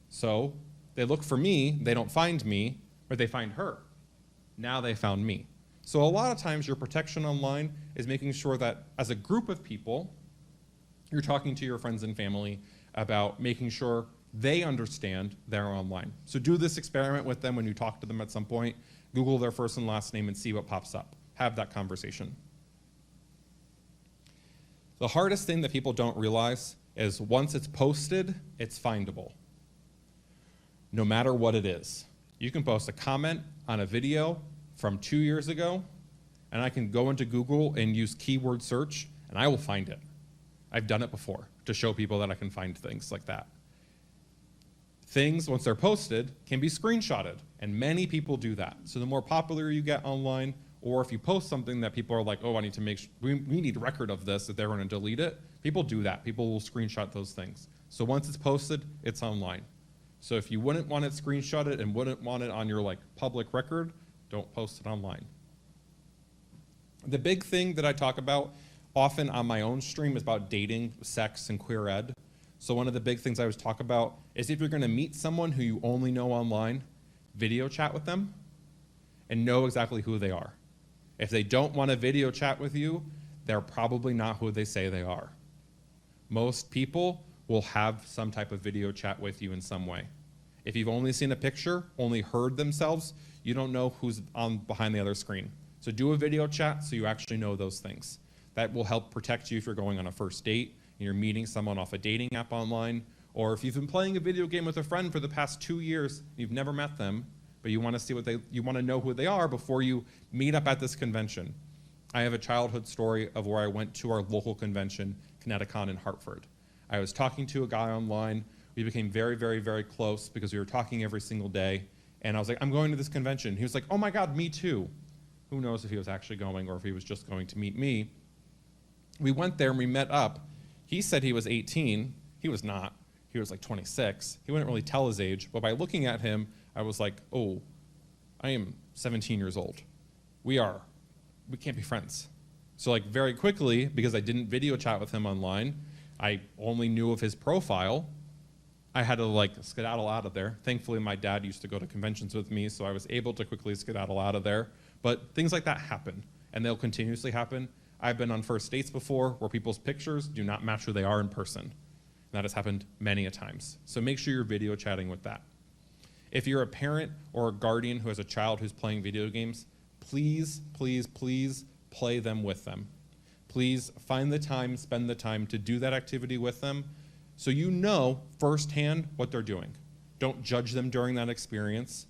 So they look for me, they don't find me, but they find her. Now they found me. So a lot of times your protection online is making sure that as a group of people, you're talking to your friends and family about making sure they understand they're online. So do this experiment with them when you talk to them at some point. Google their first and last name and see what pops up. Have that conversation. The hardest thing that people don't realize is once it's posted, it's findable. No matter what it is. You can post a comment on a video from 2 years ago, and I can go into Google and use keyword search, and I will find it. I've done it before to show people that I can find things like that. Things, once they're posted, can be screenshotted, and many people do that. So the more popular you get online, or if you post something that people are like, oh, I need to make sure, we need record of this, that they're going to delete it, people do that. People will screenshot those things. So once it's posted, it's online. So if you wouldn't want it screenshotted and wouldn't want it on your public record, don't post it online. The big thing that I talk about often on my own stream is about dating, sex, and queer ed. So one of the big things I always talk about is if you're going to meet someone who you only know online, video chat with them and know exactly who they are. If they don't want to video chat with you, they're probably not who they say they are. Most people will have some type of video chat with you in some way. If you've only seen a picture, only heard themselves, you don't know who's on behind the other screen. So do a video chat so you actually know those things. That will help protect you if you're going on a first date and you're meeting someone off a dating app online, or if you've been playing a video game with a friend for the past 2 years, you've never met them, but you want to see you want to know who they are before you meet up at this convention. I have a childhood story of where I went to our local convention, Connecticut in Hartford. I was talking to a guy online. We became very, very, very close because we were talking every single day. And I was like, I'm going to this convention. He was like, oh my God, me too. Who knows if he was actually going or if he was just going to meet me. We went there and we met up. He said he was 18. He was not. He was 26. He wouldn't really tell his age. But by looking at him, I was like, oh, I am 17 years old. We can't be friends. So very quickly, because I didn't video chat with him online, I only knew of his profile, I had to skedaddle out of there. Thankfully, my dad used to go to conventions with me, so I was able to quickly skedaddle out of there. But things like that happen, and they'll continuously happen. I've been on first dates before where people's pictures do not match who they are in person. And That has happened many a times. So make sure you're video chatting with that. If you're a parent or a guardian who has a child who's playing video games, please, please, please play them with them. Please find the time, spend the time to do that activity with them so you know firsthand what they're doing. Don't judge them during that experience.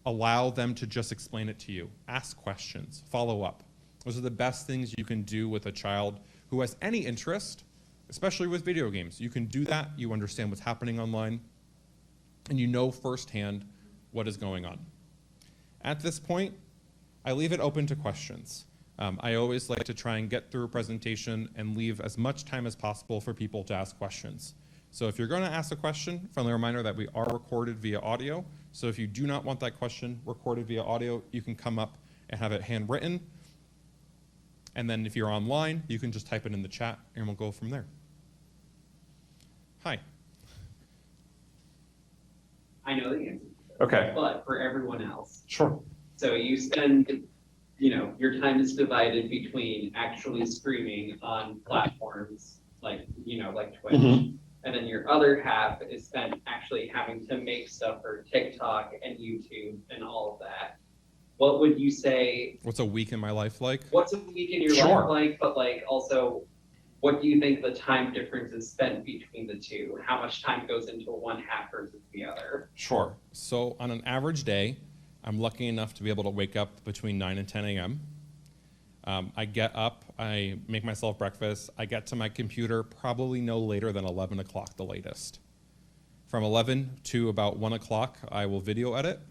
Allow them to just explain it to you. Ask questions, follow up. Those are the best things you can do with a child who has any interest, especially with video games. You can do that, you understand what's happening online, and you know firsthand what is going on. At this point, I leave it open to questions. I always like to try and get through a presentation and leave as much time as possible for people to ask questions. So if you're going to ask a question, friendly reminder that we are recorded via audio. So if you do not want that question recorded via audio, you can come up and have it handwritten. And then if you're online, you can just type it in the chat and we'll go from there. Hi. I know the answer. Okay. But for everyone else. Sure. So you spend, your time is divided between actually streaming on platforms like Twitch. Mm-hmm. And then your other half is spent actually having to make stuff for TikTok and YouTube and all of that. What would you say? What's a week in my life like? What's a week in your Sure. life like? But also, what do you think the time difference is spent between the two? How much time goes into one half versus the other? Sure. So on an average day, I'm lucky enough to be able to wake up between 9 and 10 a.m. I get up, I make myself breakfast, I get to my computer probably no later than 11 o'clock the latest. From 11 to about 1 o'clock, I will video edit.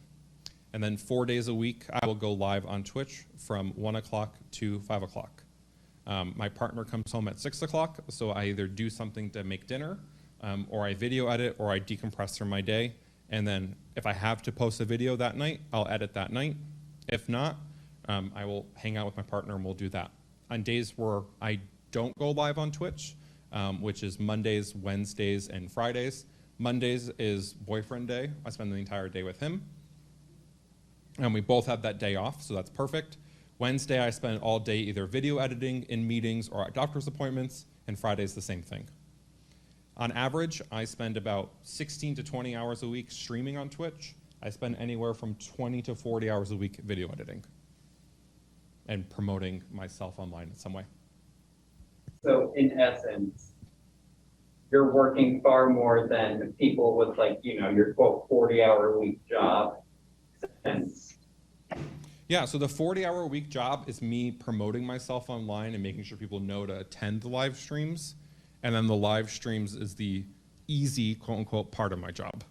And then 4 days a week, I will go live on Twitch from 1 o'clock to 5 o'clock. My partner comes home at 6 o'clock, so I either do something to make dinner, or I video edit, or I decompress from my day. And then if I have to post a video that night, I'll edit that night. If not, I will hang out with my partner and we'll do that. On days where I don't go live on Twitch, which is Mondays, Wednesdays, and Fridays. Mondays is boyfriend day. I spend the entire day with him. And we both have that day off, so that's perfect. Wednesday, I spend all day either video editing, in meetings, or at doctor's appointments, and Friday's the same thing. On average, I spend about 16 to 20 hours a week streaming on Twitch. I spend anywhere from 20 to 40 hours a week video editing and promoting myself online in some way. So in essence, you're working far more than people with your quote 40-hour-a-week job. Yeah, so the 40-hour-a-week job is me promoting myself online and making sure people know to attend the live streams. And then the live streams is the easy, quote-unquote, part of my job.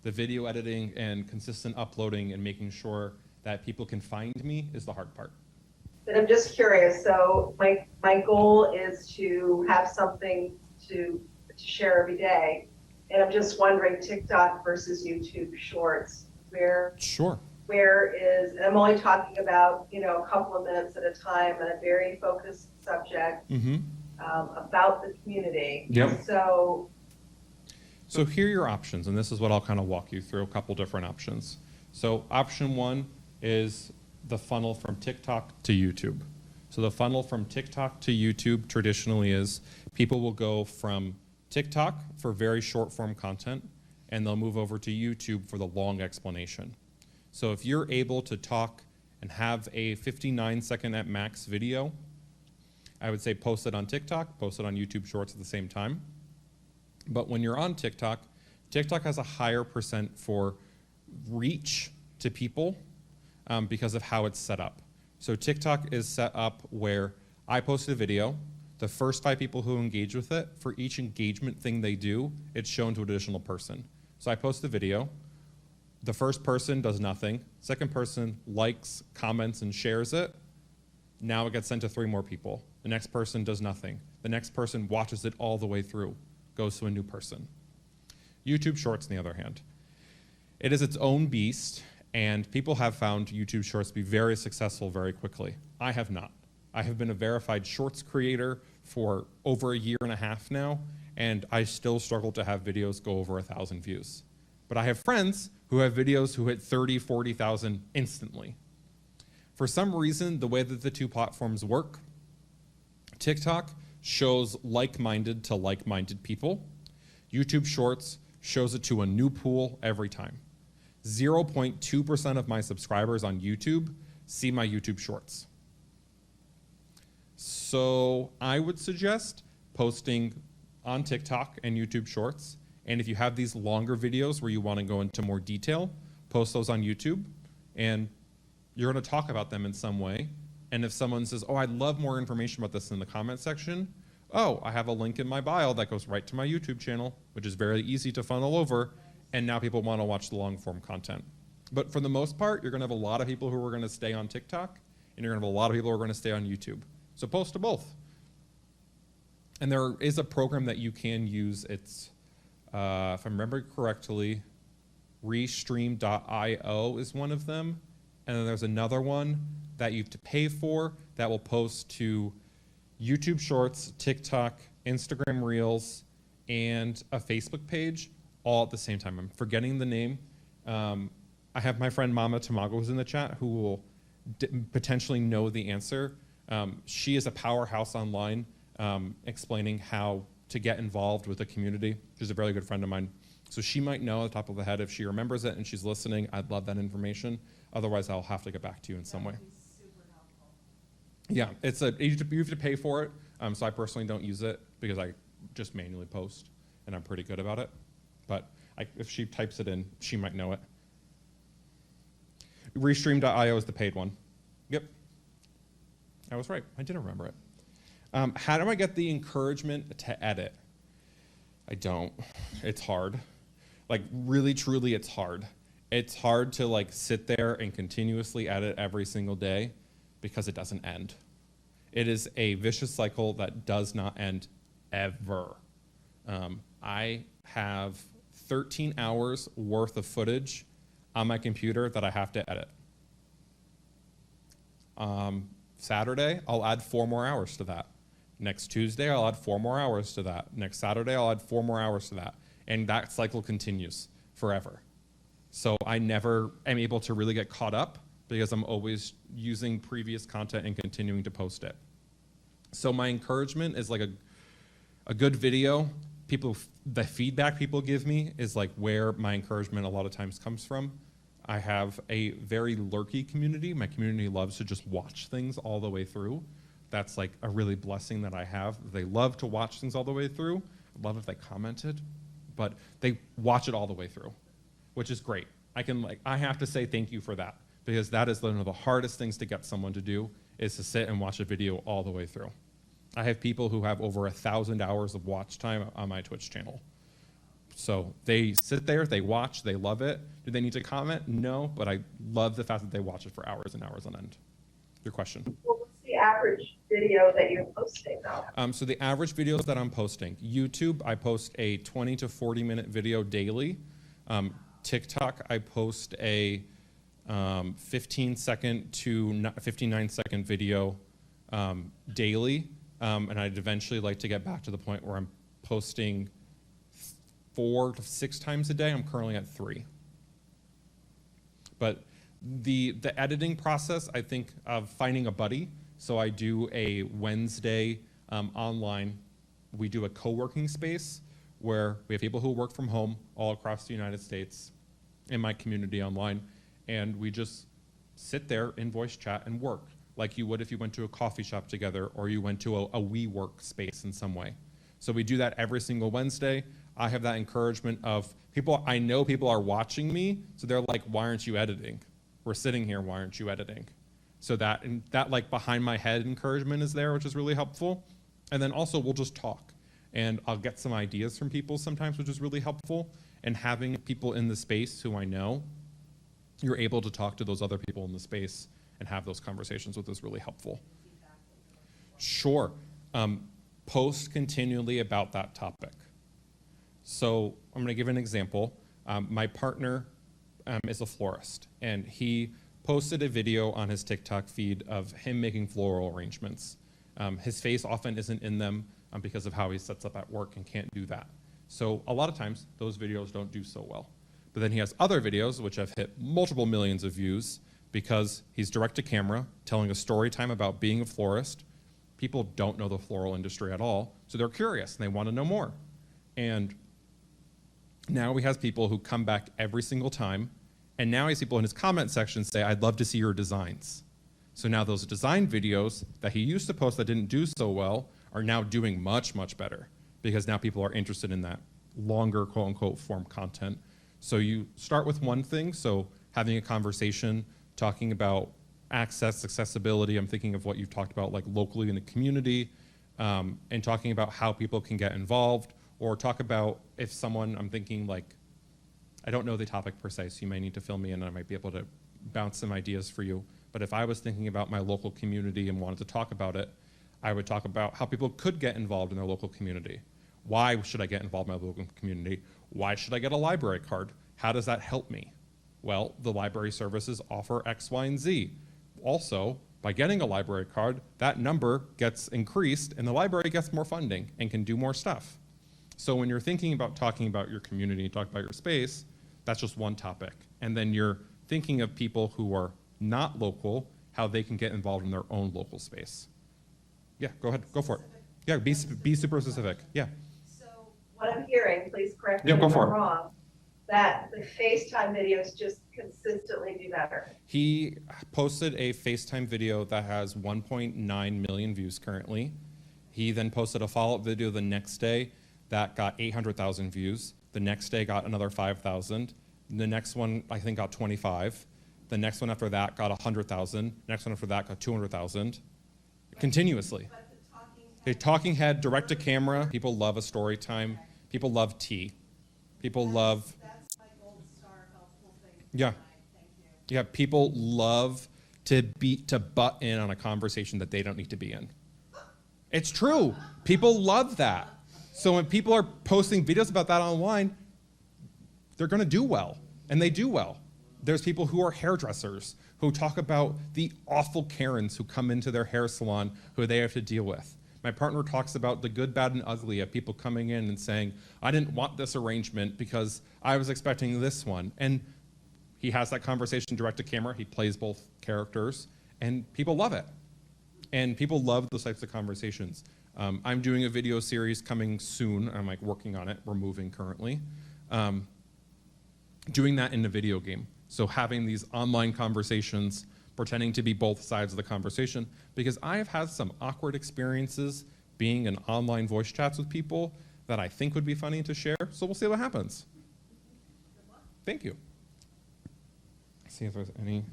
The video editing and consistent uploading and making sure that people can find me is the hard part. But I'm just curious, so my goal is to have something to share every day. And I'm just wondering, TikTok versus YouTube Shorts, Sure. where is, and I'm only talking about, a couple of minutes at a time and a very focused subject about the community. Yep. So here are your options, and this is what I'll kind of walk you through, a couple different options. So option one is the funnel from TikTok to YouTube. So the funnel from TikTok to YouTube traditionally is people will go from TikTok for very short form content, and they'll move over to YouTube for the long explanation. So if you're able to talk and have a 59-second at max video, I would say post it on TikTok, post it on YouTube Shorts at the same time. But when you're on TikTok, TikTok has a higher percent for reach to people because of how it's set up. So TikTok is set up where I posted a video, the first 5 people who engage with it, for each engagement thing they do, it's shown to an additional person. So I post a video, the first person does nothing, second person likes, comments, and shares it. Now it gets sent to 3 more people. The next person does nothing. The next person watches it all the way through, goes to a new person. YouTube Shorts, on the other hand, it is its own beast, and people have found YouTube Shorts to be very successful very quickly. I have not. I have been a verified Shorts creator for over a year and a half now, and I still struggle to have videos go over 1,000 views. But I have friends who have videos who hit 30, 40,000 instantly. For some reason, the way that the two platforms work, TikTok shows like-minded to like-minded people. YouTube Shorts shows it to a new pool every time. 0.2% of my subscribers on YouTube see my YouTube Shorts. So I would suggest posting on TikTok and YouTube Shorts. And if you have these longer videos where you want to go into more detail, post those on YouTube. And you're going to talk about them in some way. And if someone says, oh, I'd love more information about this in the comment section, oh, I have a link in my bio that goes right to my YouTube channel, which is very easy to funnel over. And now people want to watch the long form content. But for the most part, you're going to have a lot of people who are going to stay on TikTok, and you're going to have a lot of people who are going to stay on YouTube. So post to both. And there is a program that you can use. It's, if I remember correctly, Restream.io is one of them. And then there's another one that you have to pay for that will post to YouTube Shorts, TikTok, Instagram Reels, and a Facebook page all at the same time. I'm forgetting the name. I have my friend Mama Tamago who's in the chat who will potentially know the answer. She is a powerhouse online explaining how to get involved with the community. She's a very good friend of mine. So she might know at the top of the head if she remembers it and she's listening. I'd love that information. Otherwise, I'll have to get back to you in some way. Yeah, you have to pay for it. So I personally don't use it because I just manually post and I'm pretty good about it. But if she types it in, she might know it. Restream.io is the paid one. Yep. I was right. I did remember it. How do I get the encouragement to edit? I don't. It's hard. Like, really, truly, it's hard. It's hard to, like, sit there and continuously edit every single day because it doesn't end. It is a vicious cycle that does not end ever. I have 13 hours worth of footage on my computer that I have to edit. Saturday, I'll add 4 more hours to that. Next Tuesday, I'll add 4 more hours to that. Next Saturday, I'll add 4 more hours to that. And that cycle continues forever. So I never am able to really get caught up because I'm always using previous content and continuing to post it. So my encouragement is like a good video. The feedback people give me is like where my encouragement a lot of times comes from. I have a very lurky community. My community loves to just watch things all the way through. That's like a really blessing that I have. They love to watch things all the way through. I'd love if they commented, but they watch it all the way through, which is great. I have to say thank you for that because that is one of the hardest things to get someone to do is to sit and watch a video all the way through. I have people who have over 1,000 hours of watch time on my Twitch channel. So they sit there, they watch, they love it. Do they need to comment? No, but I love the fact that they watch it for hours and hours on end. Your question. Well, what's the average video that you're posting though? So the average videos that I'm posting, YouTube, I post a 20 to 40 minute video daily. TikTok, I post a 15 second to 59 second video daily. And I'd eventually like to get back to the point where I'm posting 4 to 6 times a day. I'm currently at 3. But the editing process, I think, of finding a buddy. So I do a Wednesday online. We do a co-working space where we have people who work from home all across the United States in my community online. And we just sit there in voice chat and work like you would if you went to a coffee shop together or you went to a WeWork space in some way. So we do that every single Wednesday. I have that encouragement of people, I know people are watching me, so they're like, why aren't you editing? We're sitting here, why aren't you editing? So that like behind my head encouragement is there, which is really helpful. And then also we'll just talk and I'll get some ideas from people sometimes, which is really helpful. And having people in the space who I know, you're able to talk to those other people in the space and have those conversations with is really helpful. Sure. Post continually about that topic. So I'm going to give an example. My partner is a florist, and he posted a video on his TikTok feed of him making floral arrangements. His face often isn't in them because of how he sets up at work and can't do that. So a lot of times, those videos don't do so well. But then he has other videos which have hit multiple millions of views because he's direct to camera, telling a story time about being a florist. People don't know the floral industry at all, so they're curious and they want to know more. And Now he has people who come back every single time, and now he has people in his comment section say, I'd love to see your designs. So now those design videos that he used to post that didn't do so well are now doing much, much better, because now people are interested in that longer, quote unquote, form content. So you start with one thing, so having a conversation, talking about access, accessibility. I'm thinking of what you've talked about, like locally in the community, and talking about how people can get involved, or talk about if someone, I'm thinking like, I don't know the topic per se, so you may need to fill me in and I might be able to bounce some ideas for you. But if I was thinking about my local community and wanted to talk about it, I would talk about how people could get involved in their local community. Why should I get involved in my local community? Why should I get a library card? How does that help me? Well, the library services offer X, Y, and Z. Also, by getting a library card, that number gets increased and the library gets more funding and can do more stuff. So when you're thinking about talking about your community, talk about your space, that's just one topic. And then you're thinking of people who are not local, how they can get involved in their own local space. Yeah, go ahead, go for it. Yeah, be super specific, yeah. So what I'm hearing, please correct me Yeah, if go I'm for it. wrong, that the FaceTime videos just consistently do better. He posted a FaceTime video that has 1.9 million views currently. He then posted a follow-up video the next day that got 800,000 views. The next day got another 5,000. The next one, I think, got 25. The next one after that got 100,000. Next one after that got 200,000. Continuously. But the talking A talking head, direct to camera. People love a story time. People love tea. People love, That's my gold star helpful thing. yeah. Thank you. Yeah, people love to butt in on a conversation that they don't need to be in. It's true. People love that. So when people are posting videos about that online, they're going to do well, and they do well. There's people who are hairdressers who talk about the awful Karens who come into their hair salon who they have to deal with. My partner talks about the good, bad, and ugly of people coming in and saying, I didn't want this arrangement because I was expecting this one. And he has that conversation direct to camera. He plays both characters, and people love it. And people love those types of conversations. I'm doing a video series coming soon. I'm like working on it. We're moving currently. Doing that in a video game. So having these online conversations, pretending to be both sides of the conversation, because I have had some awkward experiences being in online voice chats with people that I think would be funny to share. So we'll see what happens. Thank you. Let's see if there's any.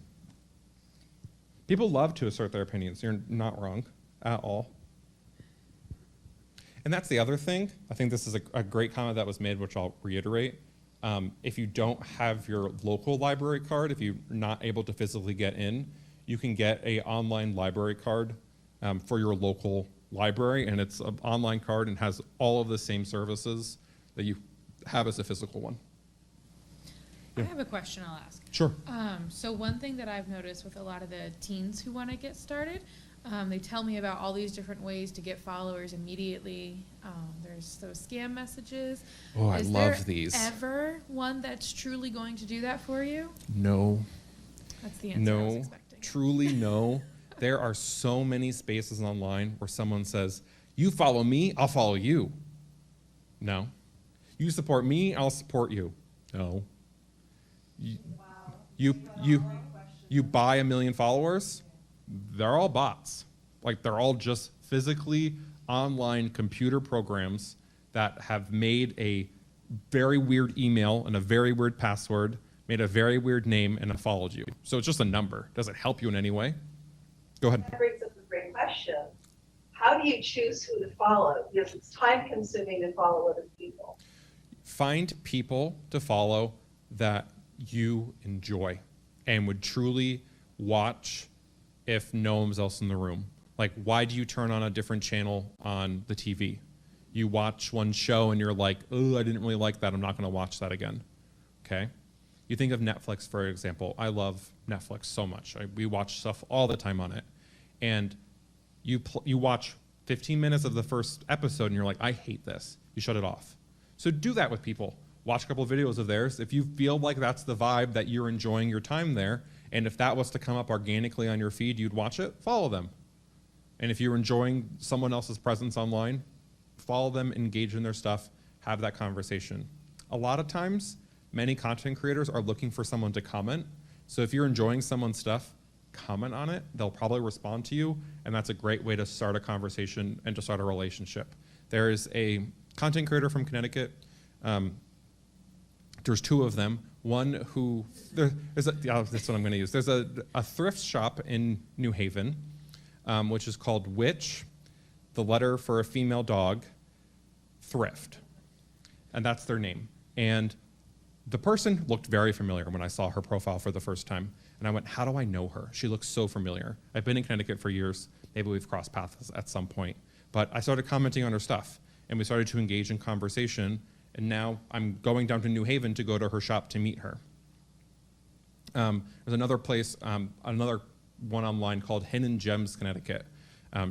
People love to assert their opinions. You're not wrong at all. And that's the other thing. I think this is a great comment that was made, which I'll reiterate. If you don't have your local library card, if you're not able to physically get in, you can get an online library card for your local library, and it's an online card and has all of the same services that you have as a physical one. I have a question I'll ask. Sure. So one thing that I've noticed with a lot of the teens who want to get started, they tell me about all these different ways to get followers immediately. There's those scam messages. Oh, I Is love there these. ever one that's truly going to do that for you? No. That's the answer I was No. expecting. Truly no. There are so many spaces online where someone says, you follow me, I'll follow you. No. You support me, I'll support you. No. You buy 1 million followers, they're all bots. Like, they're all just physically online computer programs that have made a very weird email and a very weird password, made a very weird name, and have followed you. So it's just a number. Does it help you in any way? Go ahead. That brings up a great question. How do you choose who to follow? Because it's time consuming to follow other people. Find people to follow that you enjoy and would truly watch if no one was else in the room. Like, why do you turn on a different channel on the TV? You watch one show and you're like, oh, I didn't really like that. I'm not going to watch that again. Okay? You think of Netflix, for example. I love Netflix so much. We watch stuff all the time on it. And you watch 15 minutes of the first episode and you're like, I hate this. You shut it off. So do that with people. Watch a couple of videos of theirs. If you feel like that's the vibe, that you're enjoying your time there, and if that was to come up organically on your feed, you'd watch it, follow them. And if you're enjoying someone else's presence online, follow them, engage in their stuff, have that conversation. a lot of times, many content creators are looking for someone to comment. So if you're enjoying someone's stuff, comment on it. They'll probably respond to you, and that's a great way to start a conversation and to start a relationship. There is a content creator from Connecticut. There's two of them. One who, that's what I'm going to use. There's a thrift shop in New Haven, which is called Witch, the letter for a female dog, Thrift. And that's their name. And the person looked very familiar when I saw her profile for the first time. And I went, how do I know her? She looks so familiar. I've been in Connecticut for years. Maybe we've crossed paths at some point. But I started commenting on her stuff, and we started to engage in conversation. And now I'm going down to New Haven to go to her shop to meet her. There's another place, another one online called Hidden Gems Connecticut.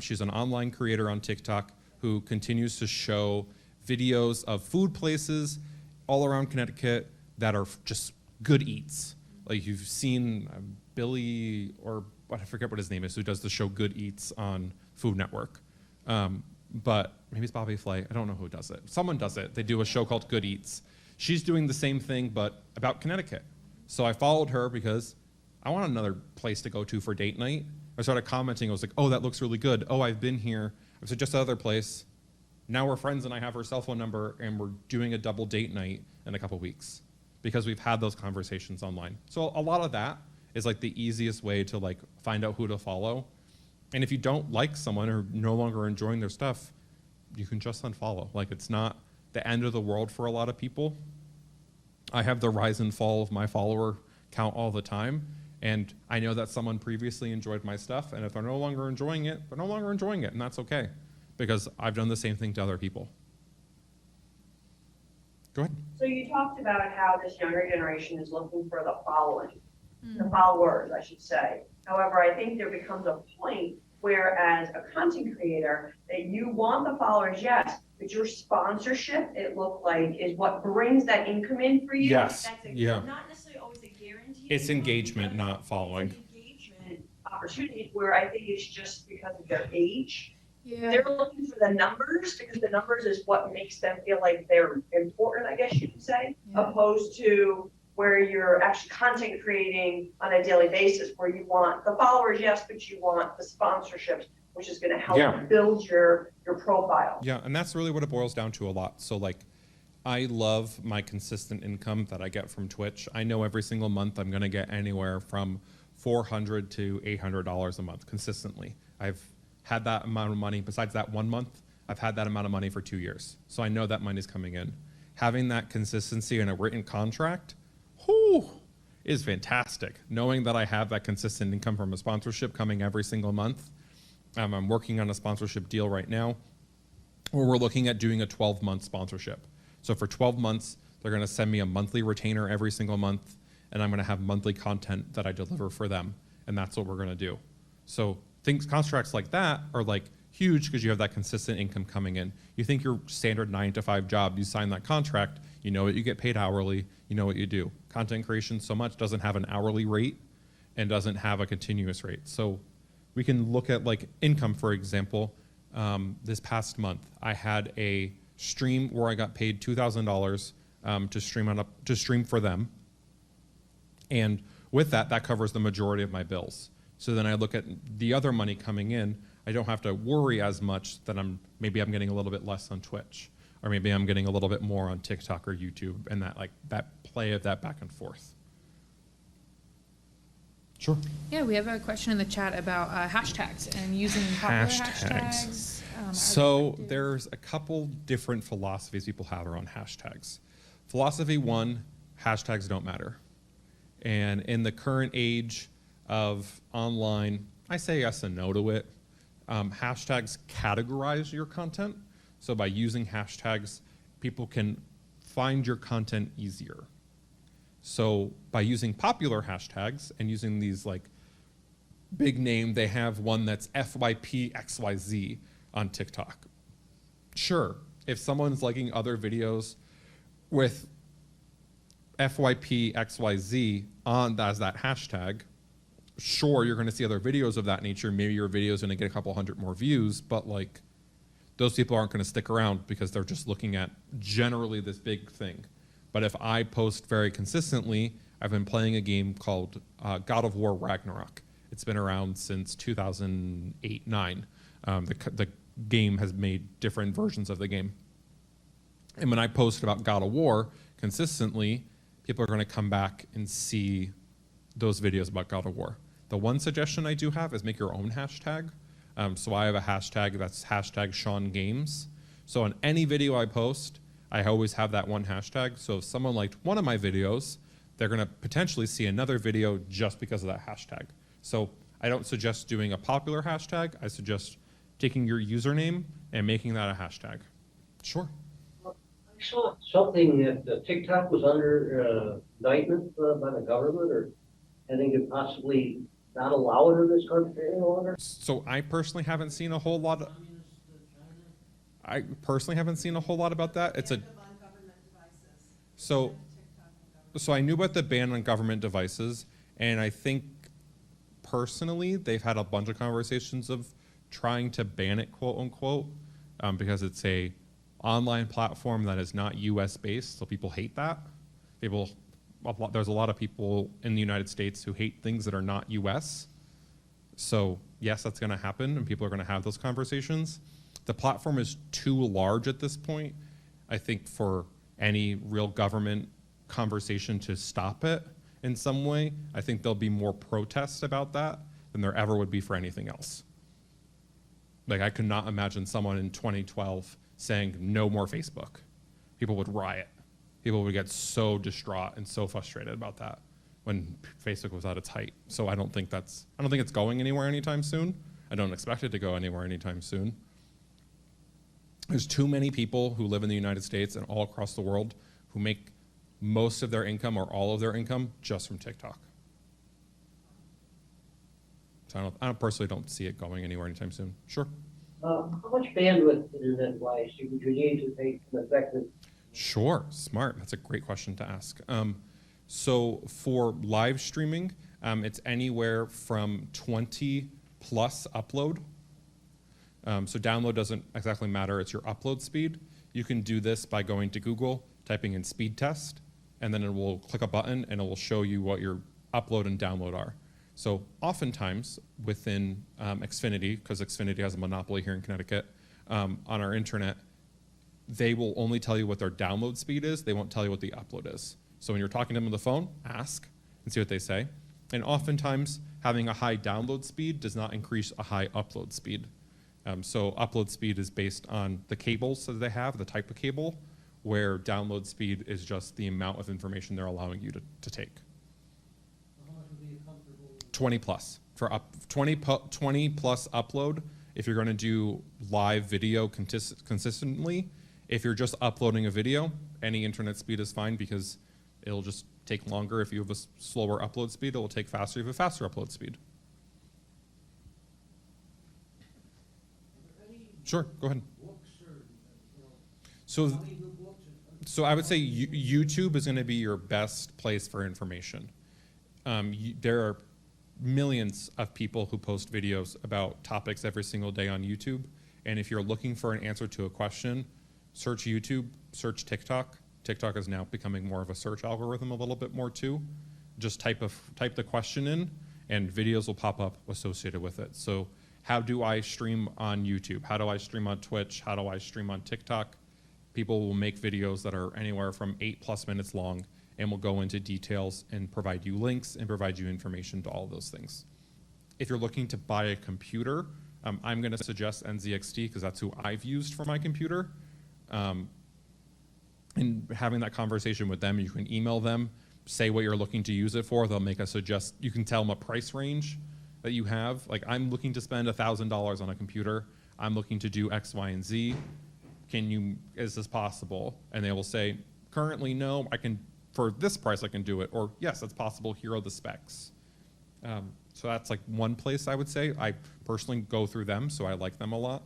She's an online creator on TikTok who continues to show videos of food places all around Connecticut that are just good eats. Like you've seen Billy, or I forget what his name is, who does the show Good Eats on Food Network. But maybe it's Bobby Flay. I don't know who does it. Someone does it. They do a show called Good Eats. She's doing the same thing, but about Connecticut. So I followed her because I want another place to go to for date night. I started commenting. I was like, oh, that looks really good. Oh, I've been here. I suggested another place. Now we're friends, and I have her cell phone number, and we're doing a double date night in a couple weeks because we've had those conversations online. So a lot of that is like the easiest way to like find out who to follow. And if you don't like someone or no longer enjoying their stuff, you can just unfollow. Like it's not the end of the world for a lot of people. I have the rise and fall of my follower count all the time. And I know that someone previously enjoyed my stuff, and if they're no longer enjoying it, they're no longer enjoying it, and that's okay, because I've done the same thing to other people. Go ahead. So you talked about how this younger generation is looking for the following, the followers, I should say. However, I think there becomes a point where, as a content creator, that you want the followers, yes, but your sponsorship, it looked like, is what brings that income in for you. Yes. That's Yeah. not necessarily always a guarantee. It's engagement, not following. It's engagement opportunities where I think it's just because of their age. Yeah. They're looking for the numbers because the numbers is what makes them feel like they're important, I guess you could say, Yeah. opposed to where you're actually content creating on a daily basis, where you want the followers, yes, but you want the sponsorships, which is going to help Yeah. build your profile. Yeah, and that's really what it boils down to a lot. So like, I love my consistent income that I get from Twitch. I know every single month I'm gonna get anywhere from $400 to $800 a month consistently. I've had that amount of money, besides that 1 month, I've had that amount of money for 2 years. So I know that money's coming in. Having that consistency in a written contract, is fantastic. Knowing that I have that consistent income from a sponsorship coming every single month. I'm working on a sponsorship deal right now where we're looking at doing a 12-month sponsorship. So for 12 months, they're gonna send me a monthly retainer every single month, and I'm gonna have monthly content that I deliver for them, and that's what we're gonna do. So contracts like that are like huge because you have that consistent income coming in. You think your standard 9-to-5 job, you sign that contract, you know what you get paid hourly, you know what you do. Content creation so much doesn't have an hourly rate and doesn't have a continuous rate. So we can look at like income, for example. This past month, I had a stream where I got paid $2,000 to stream for them. And with that, that covers the majority of my bills. So then I look at the other money coming in. I don't have to worry as much that maybe I'm getting a little bit less on Twitch, or maybe I'm getting a little bit more on TikTok or YouTube, and that play of that back and forth. Sure. Yeah, we have a question in the chat about hashtags and using popular Hashtags. hashtags. So there's a couple different philosophies people have around hashtags. Philosophy 1, hashtags don't matter. And in the current age of online, I say yes and no to it. Hashtags categorize your content. So by using hashtags, people can find your content easier. So by using popular hashtags and using these like big name, they have one that's FYPXYZ on TikTok. Sure, if someone's liking other videos with FYPXYZ on as that hashtag, sure, you're gonna see other videos of that nature. Maybe your video's gonna get a couple hundred more views, but like those people aren't gonna stick around because they're just looking at generally this big thing. But if I post very consistently, I've been playing a game called God of War Ragnarok. It's been around since 2008-9. The game has made different versions of the game. And when I post about God of War consistently, people are going to come back and see those videos about God of War. The one suggestion I do have is make your own hashtag. So I have a hashtag that's hashtag Shawn Games. So on any video I post, I always have that one hashtag. So if someone liked one of my videos, they're going to potentially see another video just because of that hashtag. So I don't suggest doing a popular hashtag. I suggest taking your username and making that a hashtag. Sure. I saw something that TikTok was under indictment by the government, or I think it possibly not allow it in this country any longer. So I personally haven't seen a whole lot. I personally haven't seen a whole lot about that. It's a so I knew about the ban on government devices, and I think personally they've had a bunch of conversations of trying to ban it, quote unquote, because it's a online platform that is not U.S. based, so people hate that. There's a lot of people in the United States who hate things that are not U.S. So yes, that's going to happen, and people are going to have those conversations. The platform is too large at this point, I think, for any real government conversation to stop it in some way. I think there'll be more protests about that than there ever would be for anything else. Like, I could not imagine someone in 2012 saying no more Facebook. People would riot. People would get so distraught and so frustrated about that when Facebook was at its height. So I don't think it's going anywhere anytime soon. I don't expect it to go anywhere anytime soon. There's too many people who live in the United States and all across the world who make most of their income or all of their income just from TikTok. So I personally don't see it going anywhere anytime soon. Sure. How much bandwidth internet-wise would you need to make an effective? Sure, smart. That's a great question to ask. So for live streaming, it's anywhere from 20 plus upload. So download doesn't exactly matter, it's your upload speed. You can do this by going to Google, typing in speed test, and then it will click a button and it will show you what your upload and download are. So oftentimes within Xfinity, because Xfinity has a monopoly here in Connecticut, on our internet, they will only tell you what their download speed is. They won't tell you what the upload is. So when you're talking to them on the phone, ask and see what they say. And oftentimes having a high download speed does not increase a high upload speed. So upload speed is based on the cables that they have, the type of cable, where download speed is just the amount of information they're allowing you to take. How much would be comfortable? 20 plus. For 20 plus upload, if you're going to do live video consistently. If you're just uploading a video, any internet speed is fine because it'll just take longer. If you have a slower upload speed, it will take faster if you have a faster upload speed. Sure, go ahead. So I would say YouTube is going to be your best place for information. There are millions of people who post videos about topics every single day on YouTube. And if you're looking for an answer to a question, search YouTube, search TikTok. TikTok is now becoming more of a search algorithm a little bit more too. Just type the question in and videos will pop up associated with it. So how do I stream on YouTube? How do I stream on Twitch? How do I stream on TikTok? People will make videos that are anywhere from 8+ minutes long and will go into details and provide you links and provide you information to all those things. If you're looking to buy a computer, I'm going to suggest NZXT because that's who I've used for my computer. And having that conversation with them, you can email them, say what you're looking to use it for. They'll make you can tell them a price range that you have. Like, I'm looking to spend $1,000 on a computer. I'm looking to do X, Y, and Z. Is this possible? And they will say, currently, no, for this price I can do it. Or yes, that's possible, here are the specs. So that's like one place I would say. I personally go through them, so I like them a lot.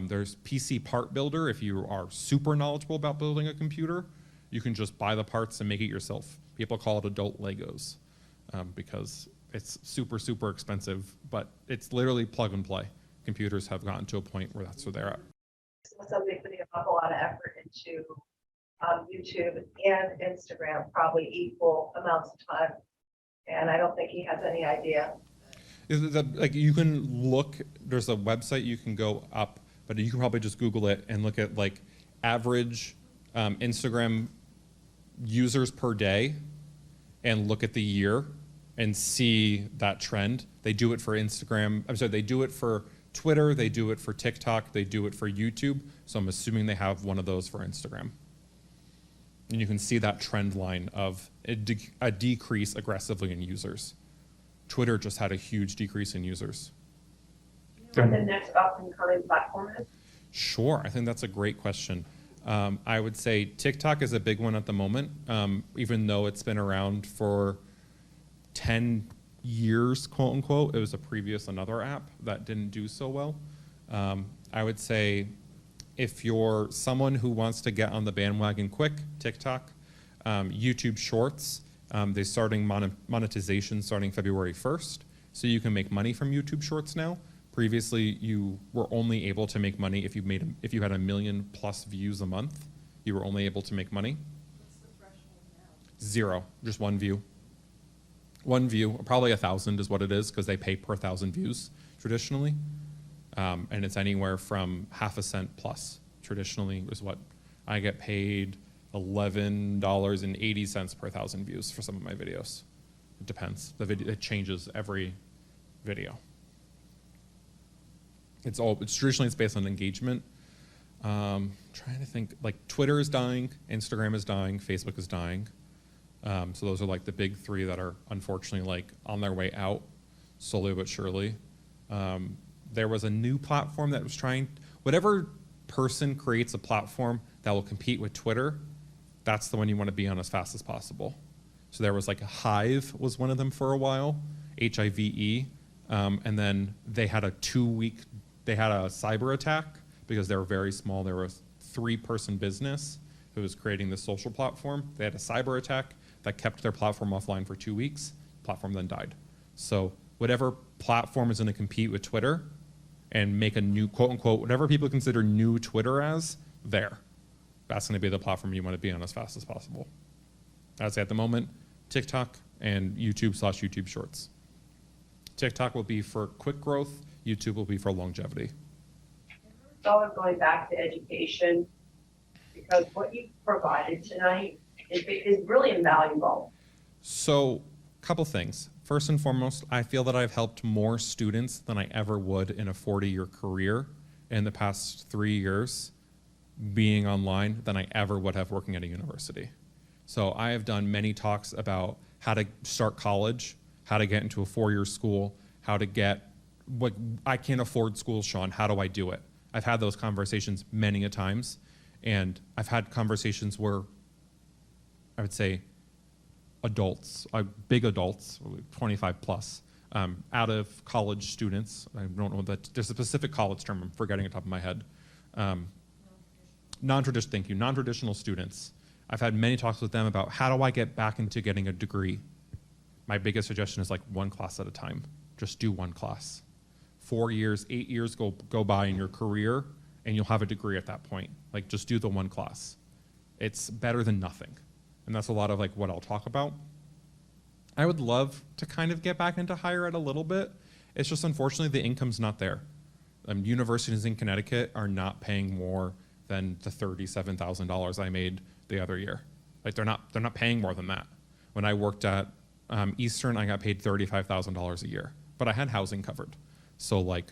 There's PC Part Builder. If you are super knowledgeable about building a computer, you can just buy the parts and make it yourself. People call it adult Legos because it's super, super expensive, but it's literally plug and play. Computers have gotten to a point where that's where they're at. Somebody putting a lot of effort into YouTube and Instagram probably equal amounts of time. And I don't think he has any idea. Is it that, like, you can look, there's a website you can go up, but you can probably just Google it and look at like average Instagram users per day and look at the year and see that trend. They do it for Instagram, I'm sorry, they do it for Twitter, they do it for TikTok, they do it for YouTube. So I'm assuming they have one of those for Instagram. And you can see that trend line of a decrease aggressively in users. Twitter just had a huge decrease in users. What the next up and coming platform is? Sure, I think that's a great question. I would say TikTok is a big one at the moment, even though it's been around for 10 years, quote unquote. It was another app that didn't do so well. I would say if you're someone who wants to get on the bandwagon quick, TikTok, YouTube Shorts, they're starting monetization starting February 1st, so you can make money from YouTube Shorts now. Previously, you were only able to make money if you had 1 million plus views a month. You were only able to make money. What's the threshold now? 0, just 1 view. 1 view, probably 1,000 is what it is, because they pay per 1,000 views traditionally. And it's anywhere from half a cent plus. Traditionally is what I get paid, $11.80 per 1,000 views for some of my videos. It depends. It changes every video. It's traditionally it's based on engagement. Trying to think, like Twitter is dying, Instagram is dying, Facebook is dying. So those are like the big 3 that are unfortunately like on their way out, slowly but surely. There was a new platform that was whatever person creates a platform that will compete with Twitter, that's the one you want to be on as fast as possible. So there was like a Hive was one of them for a while, HIVE, and then they had a cyber attack because they were very small. There was a 3-person business who was creating this social platform. They had a cyber attack that kept their platform offline for 2 weeks. Platform then died. So whatever platform is going to compete with Twitter and make a new, quote unquote, whatever people consider new Twitter as, that's going to be the platform you want to be on as fast as possible. I'd say at the moment, TikTok and YouTube/YouTube Shorts. TikTok will be for quick growth. YouTube will be for longevity. Thought of going back to education, because what you provided tonight is really invaluable. So, a couple things. First and foremost, I feel that I've helped more students than I ever would in a 40-year career in the past 3 years being online than I ever would have working at a university. So I have done many talks about how to start college, how to get into a 4-year school, how to get, what I can't afford school, Shawn, how do I do it? I've had those conversations many a times, and I've had conversations where I would say adults, big adults, 25 plus, out of college students. I don't know that there's a specific college term I'm forgetting on top of my head. Non-traditional students. I've had many talks with them about how do I get back into getting a degree. My biggest suggestion is like 1 class at a time. Just do 1 class. 4 years, 8 years go by in your career and you'll have a degree at that point. Like just do the 1 class. It's better than nothing. And that's a lot of like what I'll talk about. I would love to kind of get back into higher ed a little bit. It's just unfortunately the income's not there. Universities in Connecticut are not paying more than the $37,000 I made the other year. Like they're not paying more than that. When I worked at Eastern, I got paid $35,000 a year, but I had housing covered. So like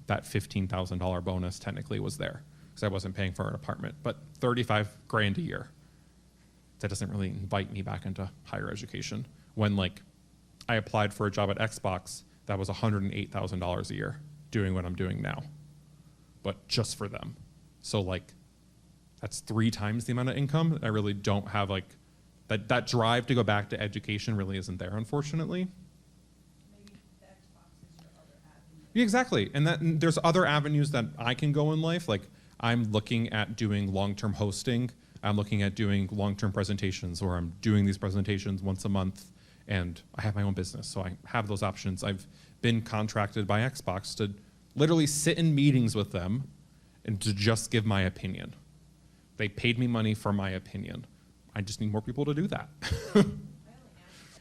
that $15,000 bonus technically was there because I wasn't paying for an apartment, but 35 grand a year. That doesn't really invite me back into higher education. When like I applied for a job at Xbox, that was $108,000 a year doing what I'm doing now, but just for them. So like that's 3 times the amount of income. I really don't have like that drive to go back to education really isn't there, unfortunately. Maybe the Xbox is your other avenue. Yeah, exactly. And there's other avenues that I can go in life. Like I'm looking at doing long-term hosting. I'm looking at doing long-term presentations, or I'm doing these presentations once a month, and I have my own business, so I have those options. I've been contracted by Xbox to literally sit in meetings with them and to just give my opinion. They paid me money for my opinion. I just need more people to do that.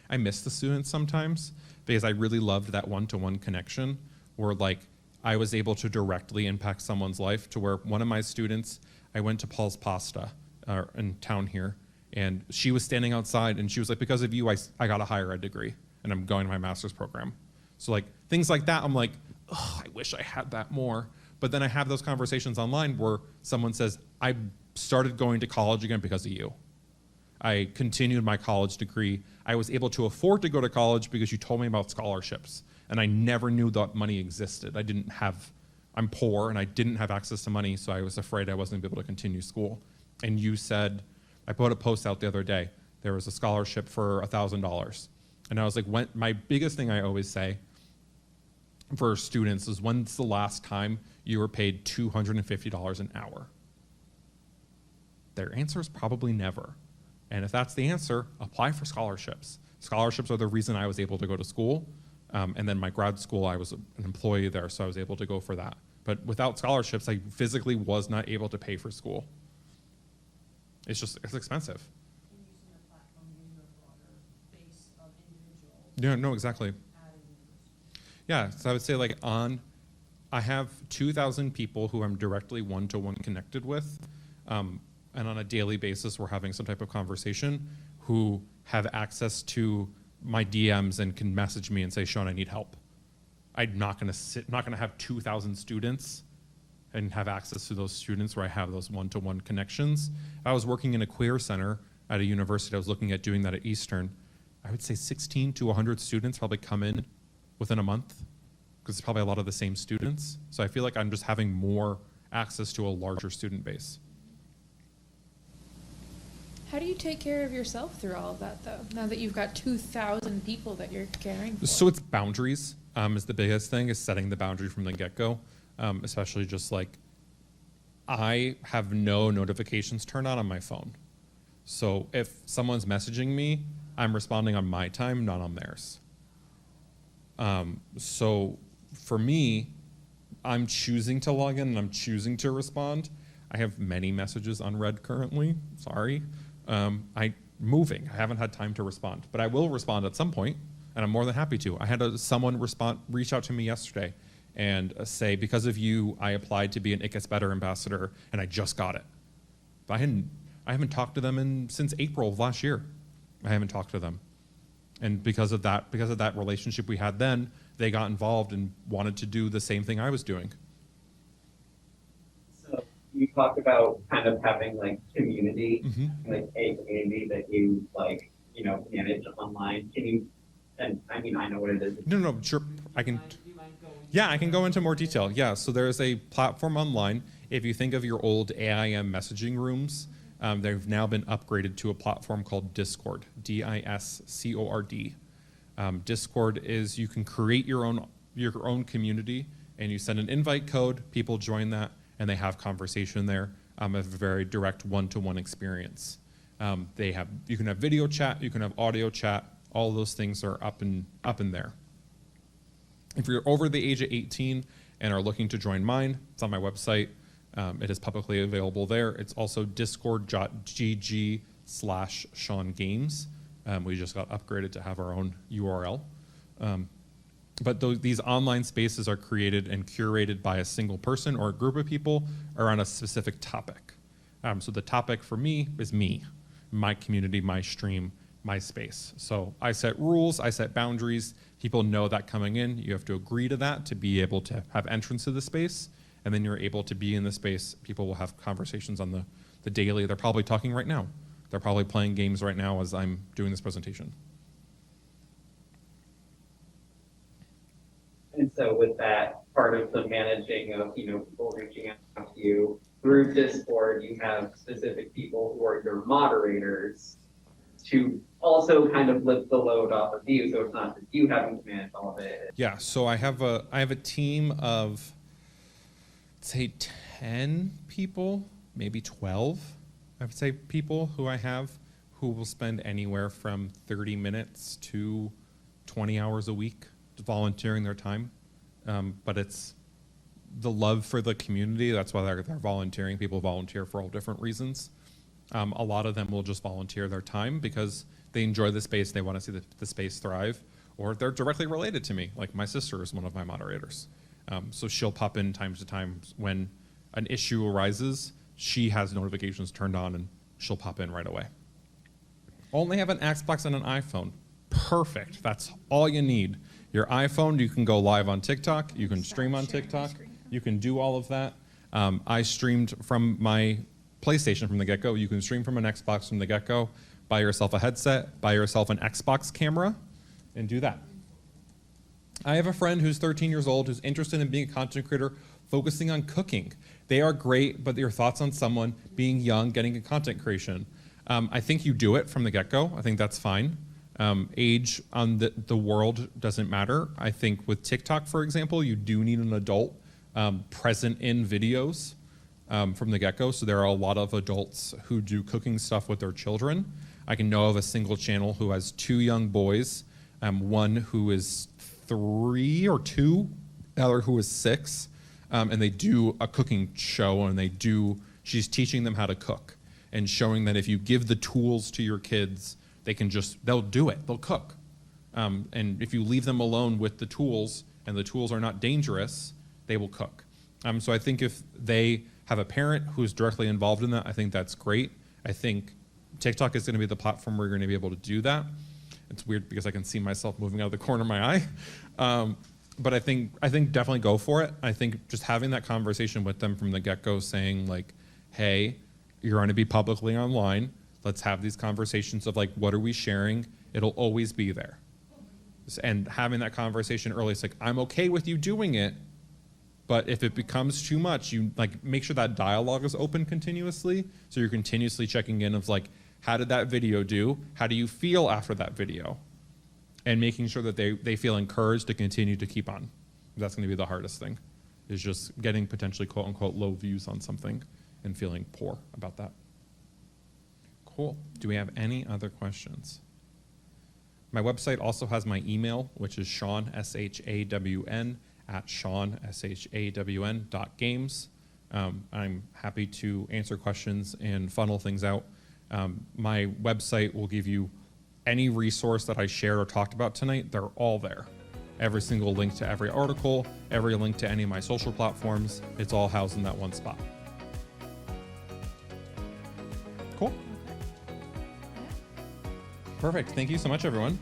I miss the students sometimes because I really loved that one-to-one connection where like I was able to directly impact someone's life to where one of my students, I went to Paul's Pasta in town here, and she was standing outside and she was like, because of you, I got a higher ed degree and I'm going to my master's program. So like things like that, I'm like, oh, I wish I had that more. But then I have those conversations online where someone says, I started going to college again because of you. I continued my college degree. I was able to afford to go to college because you told me about scholarships. And I never knew that money existed. I'm poor and I didn't have access to money, so I was afraid I wasn't gonna be able to continue school. And you said, I put a post out the other day, there was a scholarship for $1,000. And I was like, my biggest thing I always say for students is, when's the last time you were paid $250 an hour? Their answer is probably never. And if that's the answer, apply for scholarships. Scholarships are the reason I was able to go to school. And then my grad school, I was an employee there, so I was able to go for that. But without scholarships, I physically was not able to pay for school. It's expensive. And using the platform, using a broader base of individuals. Yeah, no, exactly. Adding members. Yeah, so I would say like I have 2,000 people who I'm directly one-to-one connected with. And on a daily basis, we're having some type of conversation who have access to my DMs and can message me and say, Shawn, I need help. I'm not gonna have 2,000 students and have access to those students where I have those one-to-one connections. If I was working in a queer center at a university, I was looking at doing that at Eastern, I would say 16 to 100 students probably come in within a month, because it's probably a lot of the same students. So I feel like I'm just having more access to a larger student base. How do you take care of yourself through all of that, though, now that you've got 2,000 people that you're caring for? So it's boundaries is the biggest thing, is setting the boundary from the get-go, especially just like I have no notifications turned on my phone. So if someone's messaging me, I'm responding on my time, not on theirs. So for me, I'm choosing to log in and I'm choosing to respond. I have many messages unread currently, sorry. I'm moving, I haven't had time to respond, but I will respond at some point, and I'm more than happy to. I had someone reach out to me yesterday and say, because of you, I applied to be an It Gets Better ambassador, and I just got it. But I haven't talked to them since April of last year. I haven't talked to them. And because of that relationship we had then, they got involved and wanted to do the same thing I was doing. So you talk about kind of having like community, Mm-hmm. like a community that you like, manage online. Can you, and I mean, I know what it is. No, sure, I can. Yeah, I can go into more detail. Yeah, so there's a platform online. If you think of your old AIM messaging rooms, they've now been upgraded to a platform called Discord, DISCORD. Discord is, you can create your own community, and you send an invite code, people join that, and they have conversation there. Have a very direct one-to-one experience. You can have video chat, you can have audio chat. All those things are up in there. If you're over the age of 18 and are looking to join mine, it's on my website. It is publicly available there. It's also discord.gg/Shawn Games. We just got upgraded to have our own URL. But these online spaces are created and curated by a single person or a group of people around a specific topic. So the topic for me is me, my community, my stream, my space. So I set rules, I set boundaries. People know that coming in, you have to agree to that to be able to have entrance to the space. And then you're able to be in the space. People will have conversations on the daily. They're probably talking right now. They're probably playing games right now as I'm doing this presentation. And so with that, part of the managing of, people reaching out to you through Discord, you have specific people who are your moderators to also kind of lift the load off of you. So it's not just you having to manage all of it. Yeah, so I have a team of, say, 10 people, maybe 12, I would say, people who I have who will spend anywhere from 30 minutes to 20 hours a week volunteering their time. But the love for the community. That's why they're volunteering. People volunteer for all different reasons. A lot of them will just volunteer their time because they enjoy the space, they want to see the space thrive, or they're directly related to me. Like my sister is one of my moderators. So she'll pop in times to time when an issue arises. She has notifications turned on and she'll pop in right away. Only have an Xbox and an iPhone. Perfect. That's all you need. Your iPhone, you can go live on TikTok. You can stream on TikTok. You can do all of that. I streamed from my PlayStation from the get-go. You can stream from an Xbox from the get-go. Buy yourself a headset. Buy yourself an Xbox camera and do that. I have a friend who's 13 years old who's interested in being a content creator focusing on cooking. They are great, but your thoughts on someone being young, getting into content creation. I think you do it from the get-go. I think that's fine. Age on the world doesn't matter. I think with TikTok, for example, you do need an adult present in videos from the get-go. So there are a lot of adults who do cooking stuff with their children. I can know of a single channel who has 2 young boys, one who is 3 or 2, the other who is 6, and they do a cooking show, and she's teaching them how to cook and showing that if you give the tools to your kids, they'll do it, they'll cook. And if you leave them alone with the tools, and the tools are not dangerous, they will cook. So I think if they have a parent who's directly involved in that, I think that's great. I think TikTok is gonna be the platform where you're gonna be able to do that. It's weird because I can see myself moving out of the corner of my eye. But I think definitely go for it. I think just having that conversation with them from the get-go saying like, hey, you're gonna be publicly online. Let's have these conversations of like, what are we sharing? It'll always be there. And having that conversation early, it's like, I'm okay with you doing it, but if it becomes too much, you like make sure that dialogue is open continuously. So you're continuously checking in of like, how did that video do? How do you feel after that video? And making sure that they feel encouraged to continue to keep on. That's gonna be the hardest thing, is just getting potentially quote unquote low views on something and feeling poor about that. Cool. Do we have any other questions? My website also has my email, which is Shawn, SHAWN, at Shawn, SHAWN.games. I'm happy to answer questions and funnel things out. My website will give you any resource that I shared or talked about tonight. They're all there. Every single link to every article, every link to any of my social platforms, it's all housed in that one spot. Cool. Perfect. Thank you so much, everyone.